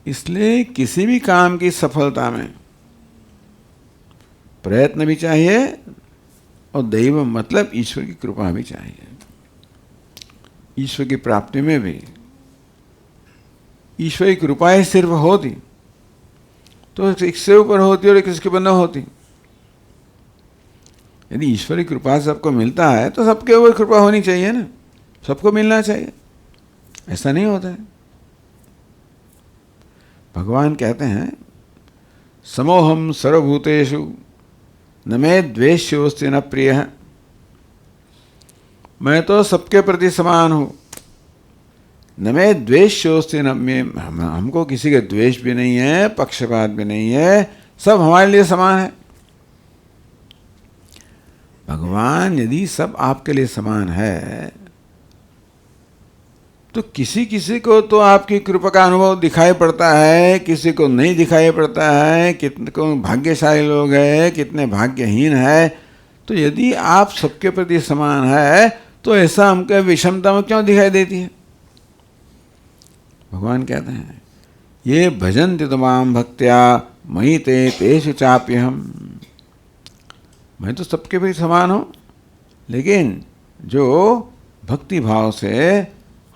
इसलिए किसी भी काम की सफलता में प्रयत्न भी चाहिए और दैव मतलब ईश्वर की कृपा भी चाहिए। ईश्वर की प्राप्ति में भी ईश्वर की कृपा ही सिर्फ होती तो इससे ऊपर होती और किसके ऊपर न होती। यदि ईश्वर की कृपा सबको मिलता है तो सबके ऊपर कृपा होनी चाहिए ना, सबको मिलना चाहिए। ऐसा नहीं होता है। भगवान कहते हैं समोहम सर्वभूतेषु न मे द्वेष्योस्ति न प्रियः। मैं तो सबके प्रति समान हूँ। न मे द्वेष्योस्ति न मे, हमको किसी का द्वेष भी नहीं है, पक्षपात भी नहीं है, सब हमारे लिए समान है। भगवान यदि सब आपके लिए समान है तो किसी किसी को तो आपकी कृपा का अनुभव दिखाई पड़ता है, किसी को नहीं दिखाई पड़ता है। कितने को भाग्यशाली लोग हैं, कितने भाग्यहीन है। तो यदि आप सबके प्रति समान है तो ऐसा हमको विषमता में क्यों दिखाई देती है। भगवान कहते हैं ये भजन्ति तमाम भक्त्या मयि ते तेषु चाप्यहम्। मैं तो सबके प्रति समान हूँ, लेकिन जो भक्ति भाव से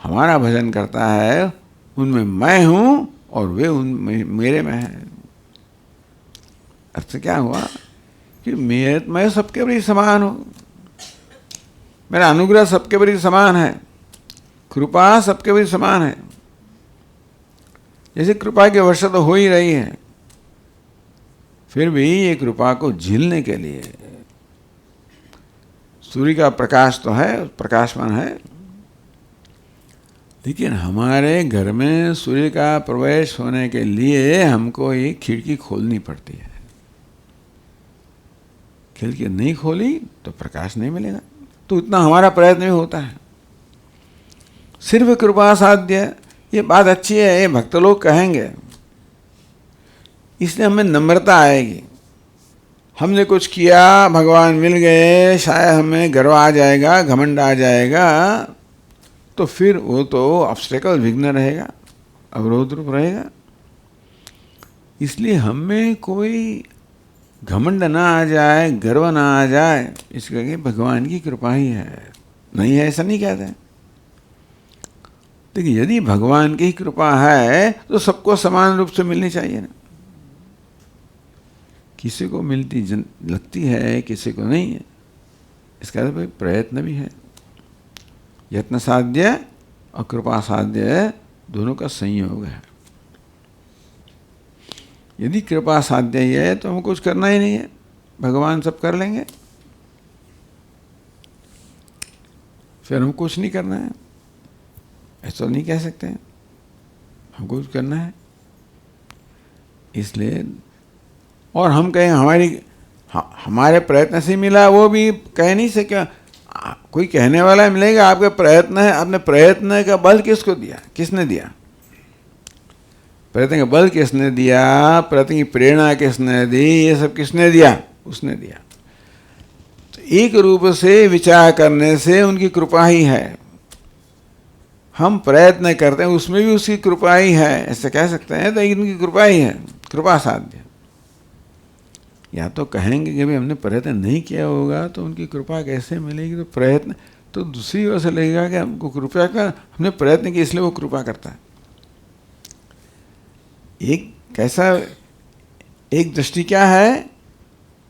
हमारा भजन करता है उनमें मैं हूँ और वे मेरे में है। अर्थ क्या हुआ कि मैं सबके प्रति समान हूँ, मेरा अनुग्रह सबके प्रति समान है, कृपा सबके प्रति समान है। जैसे कृपा की वर्षा तो हो ही रही है, फिर भी ये कृपा को झीलने के लिए सूर्य का प्रकाश तो है, प्रकाशमान है, लेकिन हमारे घर में सूर्य का प्रवेश होने के लिए हमको ये खिड़की खोलनी पड़ती है। खिड़की नहीं खोली तो प्रकाश नहीं मिलेगा। तो इतना हमारा प्रयत्न भी होता है। सिर्फ कृपा साध्य, ये बात अच्छी है, ये भक्त लोग कहेंगे, इसलिए हमें नम्रता आएगी। हमने कुछ किया, भगवान मिल गए, शायद हमें गर्व आ जाएगा, घमंड आ जाएगा, तो फिर वो तो ऑब्स्टेकल, विघ्न रहेगा, अवरोध रूप रहेगा। इसलिए हमें कोई घमंड ना आ जाए, गर्व ना आ जाए, इसके भगवान की कृपा ही है। नहीं है ऐसा नहीं कहते। लेकिन यदि भगवान की कृपा है तो सबको समान रूप से मिलनी चाहिए ना। किसी को मिलती लगती है, किसी को नहीं है, इसका भाई प्रयत्न भी है। यत्न साध्य और कृपा साध्य दोनों का संयोग है। यदि कृपा साध्य ही है तो हमें कुछ करना ही नहीं है, भगवान सब कर लेंगे, फिर हम कुछ नहीं करना है, ऐसा नहीं कह सकते हैं। हमको कुछ करना है, इसलिए और हम कहें हमारे प्रयत्न से मिला, वो भी कह नहीं सके। कोई कहने वाला मिलेगा आपके प्रयत्न है, आपने प्रयत्न का बल किसको दिया, किसने दिया? प्रयत्न का बल किसने दिया, प्रयत्न की प्रेरणा किसने दी, ये सब किसने दिया? उसने दिया। तो एक रूप से विचार करने से उनकी कृपा ही है। हम प्रयत्न करते हैं, उसमें भी उसकी कृपा ही है, ऐसे कह सकते हैं। तो इनकी कृपा ही है, कृपा साध्य। या तो कहेंगे कि भाई हमने प्रयत्न नहीं किया होगा तो उनकी कृपा कैसे मिलेगी? तो प्रयत्न तो दूसरी ओर से लगेगा कि हमको कृपा का, हमने प्रयत्न किया इसलिए वो कृपा करता है। एक कैसा, एक दृष्टि क्या है,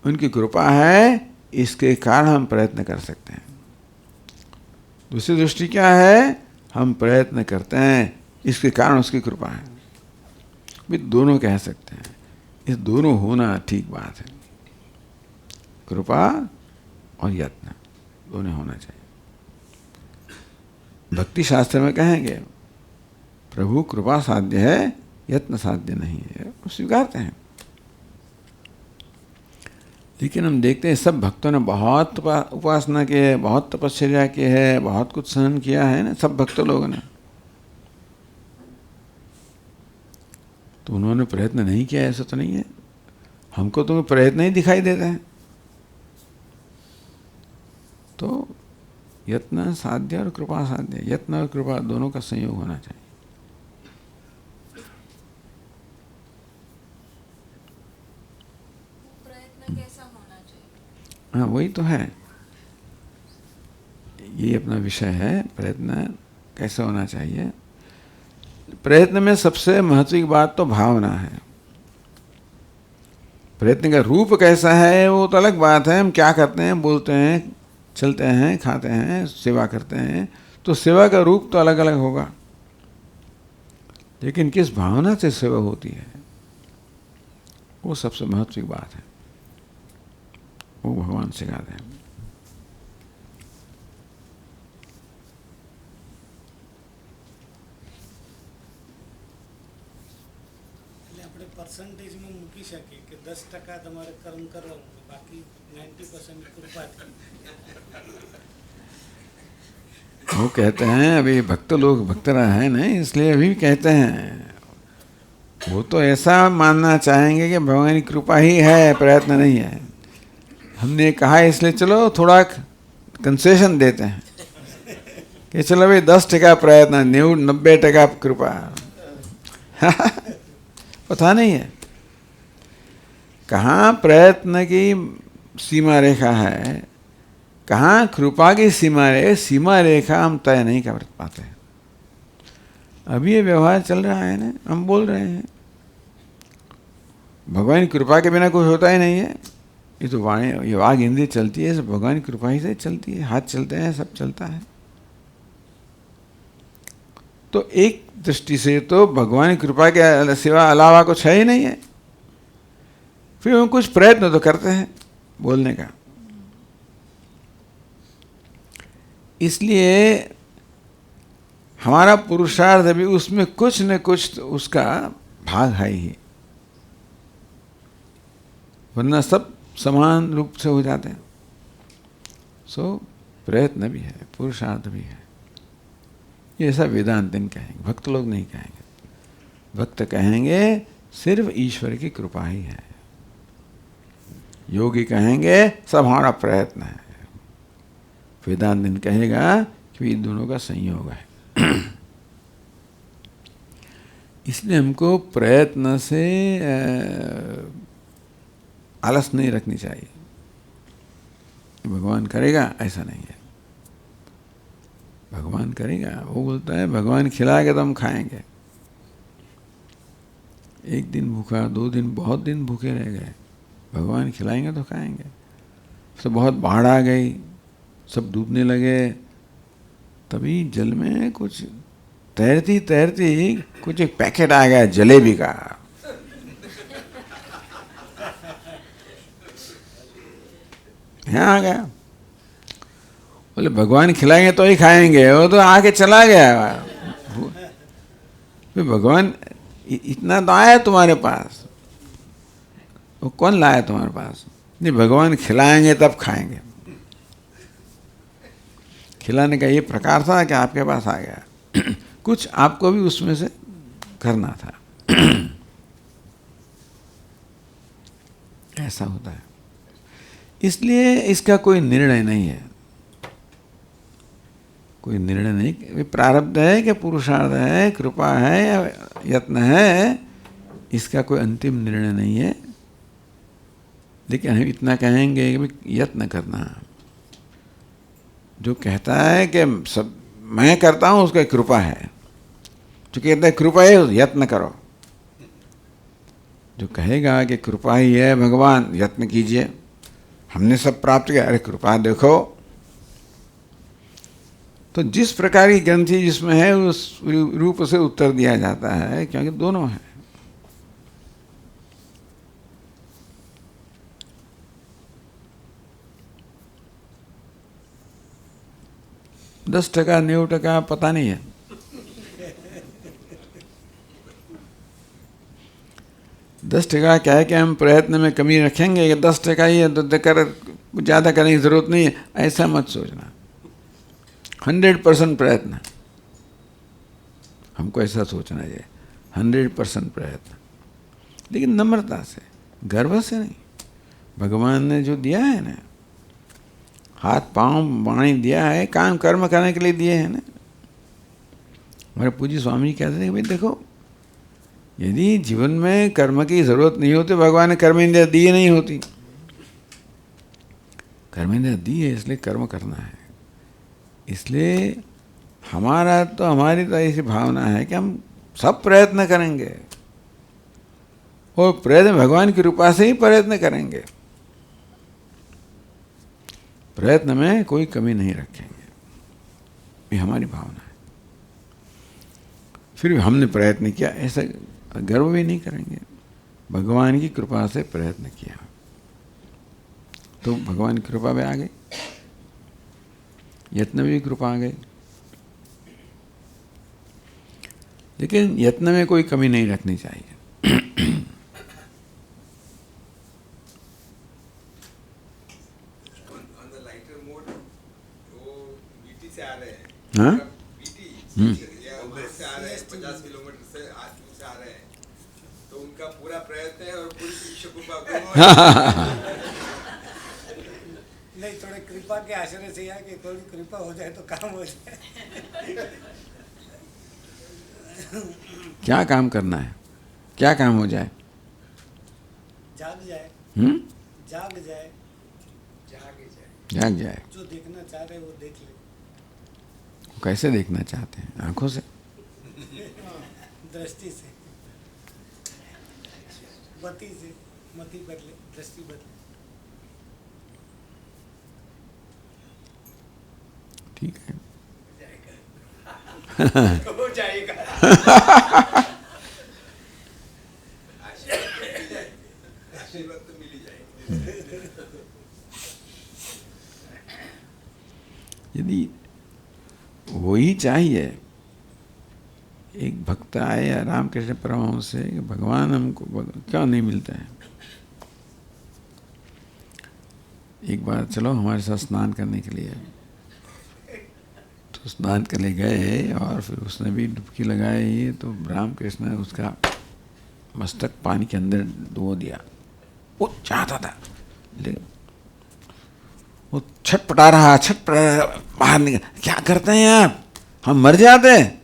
उनकी कृपा है, इसके कारण हम प्रयत्न कर सकते हैं। दूसरी दृष्टि क्या है, हम प्रयत्न करते हैं, इसके कारण उसकी कृपा है। भी दोनों कह सकते हैं, इस दोनों होना ठीक बात है। कृपा और यत्न दोनों होना चाहिए। भक्ति शास्त्र में कहेंगे प्रभु कृपा साध्य है, यत्न साध्य नहीं है, वो स्वीकारते हैं। लेकिन हम देखते हैं सब भक्तों ने बहुत उपासना की है, बहुत तपस्या की है, बहुत कुछ सहन किया है ना, सब भक्त लोगों ने। तो उन्होंने प्रयत्न नहीं किया, ऐसा तो नहीं है। हमको तो प्रयत्न ही दिखाई देते हैं। तो यत्न साध्य और कृपा साध्य, यत्न और कृपा दोनों का संयोग होना चाहिए। प्रयत्न कैसा होना चाहिए? हाँ, वही तो है, ये अपना विषय है। प्रयत्न कैसे होना चाहिए? प्रयत्न में सबसे महत्व की बात तो भावना है। प्रयत्न का रूप कैसा है वो तो अलग बात है। हम क्या करते हैं, बोलते हैं, चलते हैं, खाते हैं, सेवा करते हैं, तो सेवा का रूप तो अलग अलग होगा, लेकिन किस भावना से सेवा होती है वो सबसे महत्व की बात है। वो भगवान सिखाते हैं। પરસન્ટેજમાં મૂકી શકીએ કે 10% તમારે કર્મ કરવાનું, બાકી 90% કૃપા થઈ। वो कहते हैं, अभी भक्त लोग भक्त रहा है ना, इसलिए अभी कहते हैं। वो तो ऐसा मानना चाहेंगे कि भगवान की कृपा ही है, प्रयत्न नहीं है। हमने कहा इसलिए चलो थोड़ा कंसेशन देते हैं कि चलो भाई 10% प्रयत्न, 90% कृपा। पता नहीं है कहाँ प्रयत्न की सीमा रेखा है, कहाँ कृपा की सीमा रेखा हम तय नहीं कर पाते। अभी ये व्यवहार चल रहा है ना, हम बोल रहे हैं भगवान की कृपा के बिना कुछ होता ही नहीं है। ये तो वाणी, ये वाग इंद्रिय चलती है, सब भगवान की कृपा ही से चलती है। हाथ चलते हैं, सब चलता है। तो एक दृष्टि से तो भगवान की कृपा के सिवा अलावा कुछ है ही नहीं है। फिर हम कुछ प्रयत्न तो करते हैं बोलने का। इसलिए हमारा पुरुषार्थ भी उसमें कुछ न कुछ उसका भाग है ही, वरना सब समान रूप से हो जाते हैं। सो प्रयत्न भी है, पुरुषार्थ भी है। ये सब वेदांत दिन कहेंगे, भक्त लोग नहीं कहेंगे। भक्त कहेंगे सिर्फ ईश्वर की कृपा ही है। योगी कहेंगे सब हमारा प्रयत्न है। वेदांत दिन कहेगा कि इन दोनों का संयोग है। इसलिए हमको प्रयत्न से आलस नहीं रखनी चाहिए। भगवान करेगा ऐसा नहीं है, भगवान करेगा। वो बोलता है भगवान खिलाएगा तो हम खाएंगे। एक दिन भूखा, 2 दिन, बहुत दिन भूखे रह गए, भगवान खिलाएंगे तो खाएंगे। तो बहुत बाढ़ आ गई, सब डूबने लगे, तभी जल में कुछ तैरती तैरती कुछ एक पैकेट आ गया जलेबी का। यहाँ आ गया, बोले भगवान खिलाएंगे तो ही खाएंगे। वो तो आके चला गया। फिर भगवान इतना तो आया तुम्हारे पास, वो कौन लाया तुम्हारे पास? नहीं, भगवान खिलाएंगे तब खाएंगे। खिलाने का ये प्रकार था कि आपके पास आ गया। कुछ आपको भी उसमें से करना था। ऐसा होता है। इसलिए इसका कोई निर्णय नहीं है, कोई निर्णय नहीं। प्रारब्ध है कि पुरुषार्थ है, कृपा है या यत्न है, इसका कोई अंतिम निर्णय नहीं है। लेकिन हम इतना कहेंगे कि यत्न करना। जो कहता है कि सब मैं करता हूँ उसका कृपा है, जो कहता है कृपा है यत्न करो। जो कहेगा कि कृपा ही है भगवान, यत्न कीजिए, हमने सब प्राप्त किया, अरे कृपा देखो। तो जिस प्रकार की ग्रंथि जिसमें है उस रूप से उत्तर दिया जाता है, क्योंकि दोनों है। दस 90% पता नहीं है। दस टका क्या है कि हम प्रयत्न में कमी रखेंगे कि 10% ही है तो ज़्यादा करने की जरूरत नहीं है, ऐसा मत सोचना। 100% प्रयत्न, हमको ऐसा सोचना चाहिए। 100% प्रयत्न। लेकिन नम्रता से, गर्व से नहीं। भगवान ने जो दिया है ना, हाथ पांव वाणी दिया है, काम कर्म करने के लिए दिए हैं ना। हमारे पूज्य स्वामी जी कहते हैं कि भाई देखो, यदि जीवन में कर्म की जरूरत नहीं होती, भगवान ने कर्म इंद्रिया दी नहीं होती। कर्म इंद्रिया दी है इसलिए कर्म करना है। इसलिए हमारी तो ऐसी भावना है कि हम सब प्रयत्न करेंगे, और प्रयत्न भगवान की कृपा से ही प्रयत्न करेंगे। प्रयत्न में कोई कमी नहीं रखेंगे, ये हमारी भावना है। फिर भी हमने प्रयत्न किया, ऐसा गर्व भी नहीं करेंगे। भगवान की कृपा से प्रयत्न किया तो भगवान की कृपा में आ गई, यत्न में भी कृपा आ गई। लेकिन यत्न में कोई कमी नहीं रखनी चाहिए। हाँ? 50 किलोमीटर से आसपास से आ रहे हैं, तो उनका पूरा प्रयत्न है और पूरी ईश्वर कृपा नहीं, थोड़े कृपा के आश्रय से यार कि थोड़ी कृपा हो जाए तो काम हो जाए। क्या काम करना है? क्या काम हो जाए? जाग जाए। जाग जाए। जाग जाए। जो देखना चाह रहे वो देख ले। कैसे देखना चाहते हैं? आंखों से, दृष्टि से, मति से। मति बदले, दृष्टि बदले। ठीक है। हो जाएगा। आशीर्वाद तो मिल ही जाएगा। यदि वही चाहिए, एक भक्त आए या रामकृष्ण परमहंस से कि भगवान हमको क्यों नहीं मिलता है। एक बार चलो हमारे साथ स्नान करने के लिए, तो स्नान के लिए गए और फिर उसने भी डुबकी लगाई, तो रामकृष्ण ने उसका मस्तक पानी के अंदर डुबो दिया। वो चाहता था, लेकिन वो छटपटा रहा, बाहर निकल। क्या करते हैं आप? हम मर जाते हैं।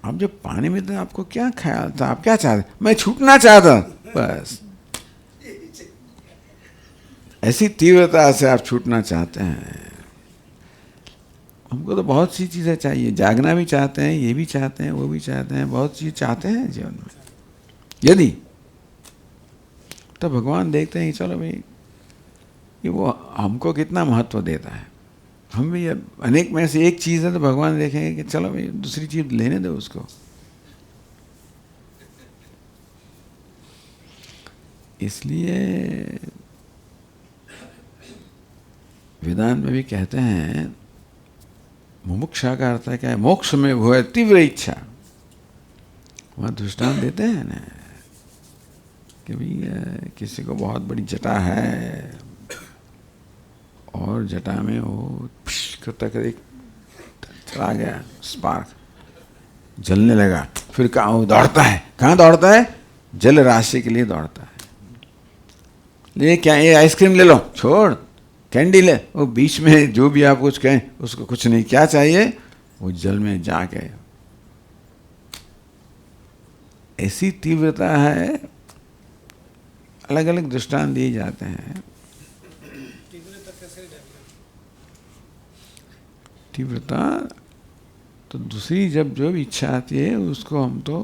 अब जब पानी में थे, आपको क्या ख्याल था? आप क्या चाहते? मैं छूटना चाहता, बस। ऐसी तीव्रता से आप छूटना चाहते हैं। हमको तो बहुत सी चीजें चाहिए, जागना भी चाहते हैं, ये भी चाहते हैं, वो भी चाहते हैं, बहुत चीज चाहते हैं जीवन में। यदि तो भगवान देखते हैं, चलो भाई कि वो हमको कितना महत्व देता है। हम भी अनेक में से एक चीज़ है तो भगवान देखेंगे कि चलो भाई दूसरी चीज़ लेने दो उसको। इसलिए वेदांत में भी कहते हैं, मुमुक्षा का अर्थ है क्या है? मोक्ष में वो है तीव्र इच्छा। वहाँ दृष्टांत देते हैं ना कि भाई किसी को बहुत बड़ी जटा है और जटा में वो तक चला गया, स्पार्क जलने लगा। फिर कहाँ वो दौड़ता है? कहाँ दौड़ता है? जल राशि के लिए दौड़ता है। ले क्या, ये आइसक्रीम ले लो, छोड़, कैंडी ले। वो बीच में जो भी आप कुछ कहें उसको कुछ नहीं, क्या चाहिए? वो जल में जाके। ऐसी तीव्रता है, अलग अलग दृष्टांत दिए जाते हैं। तीव्रता तो दूसरी जब जो भी इच्छा आती है उसको हम तो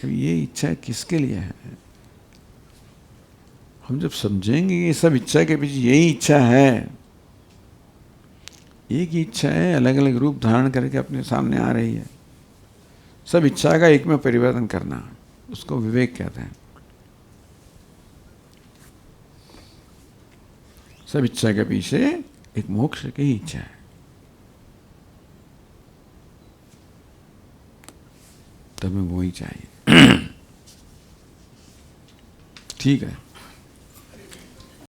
कभी ये इच्छा किसके लिए है, हम जब समझेंगे ये सब इच्छा के पीछे यही इच्छा है, एक ही इच्छा है, अलग अलग रूप धारण करके अपने सामने आ रही है। सब इच्छा का एक में परिवर्तन करना, उसको विवेक कहते हैं। सब इच्छा के पीछे एक मोक्ष की ही इच्छा है। तब में वो ही चाहिए। ठीक है।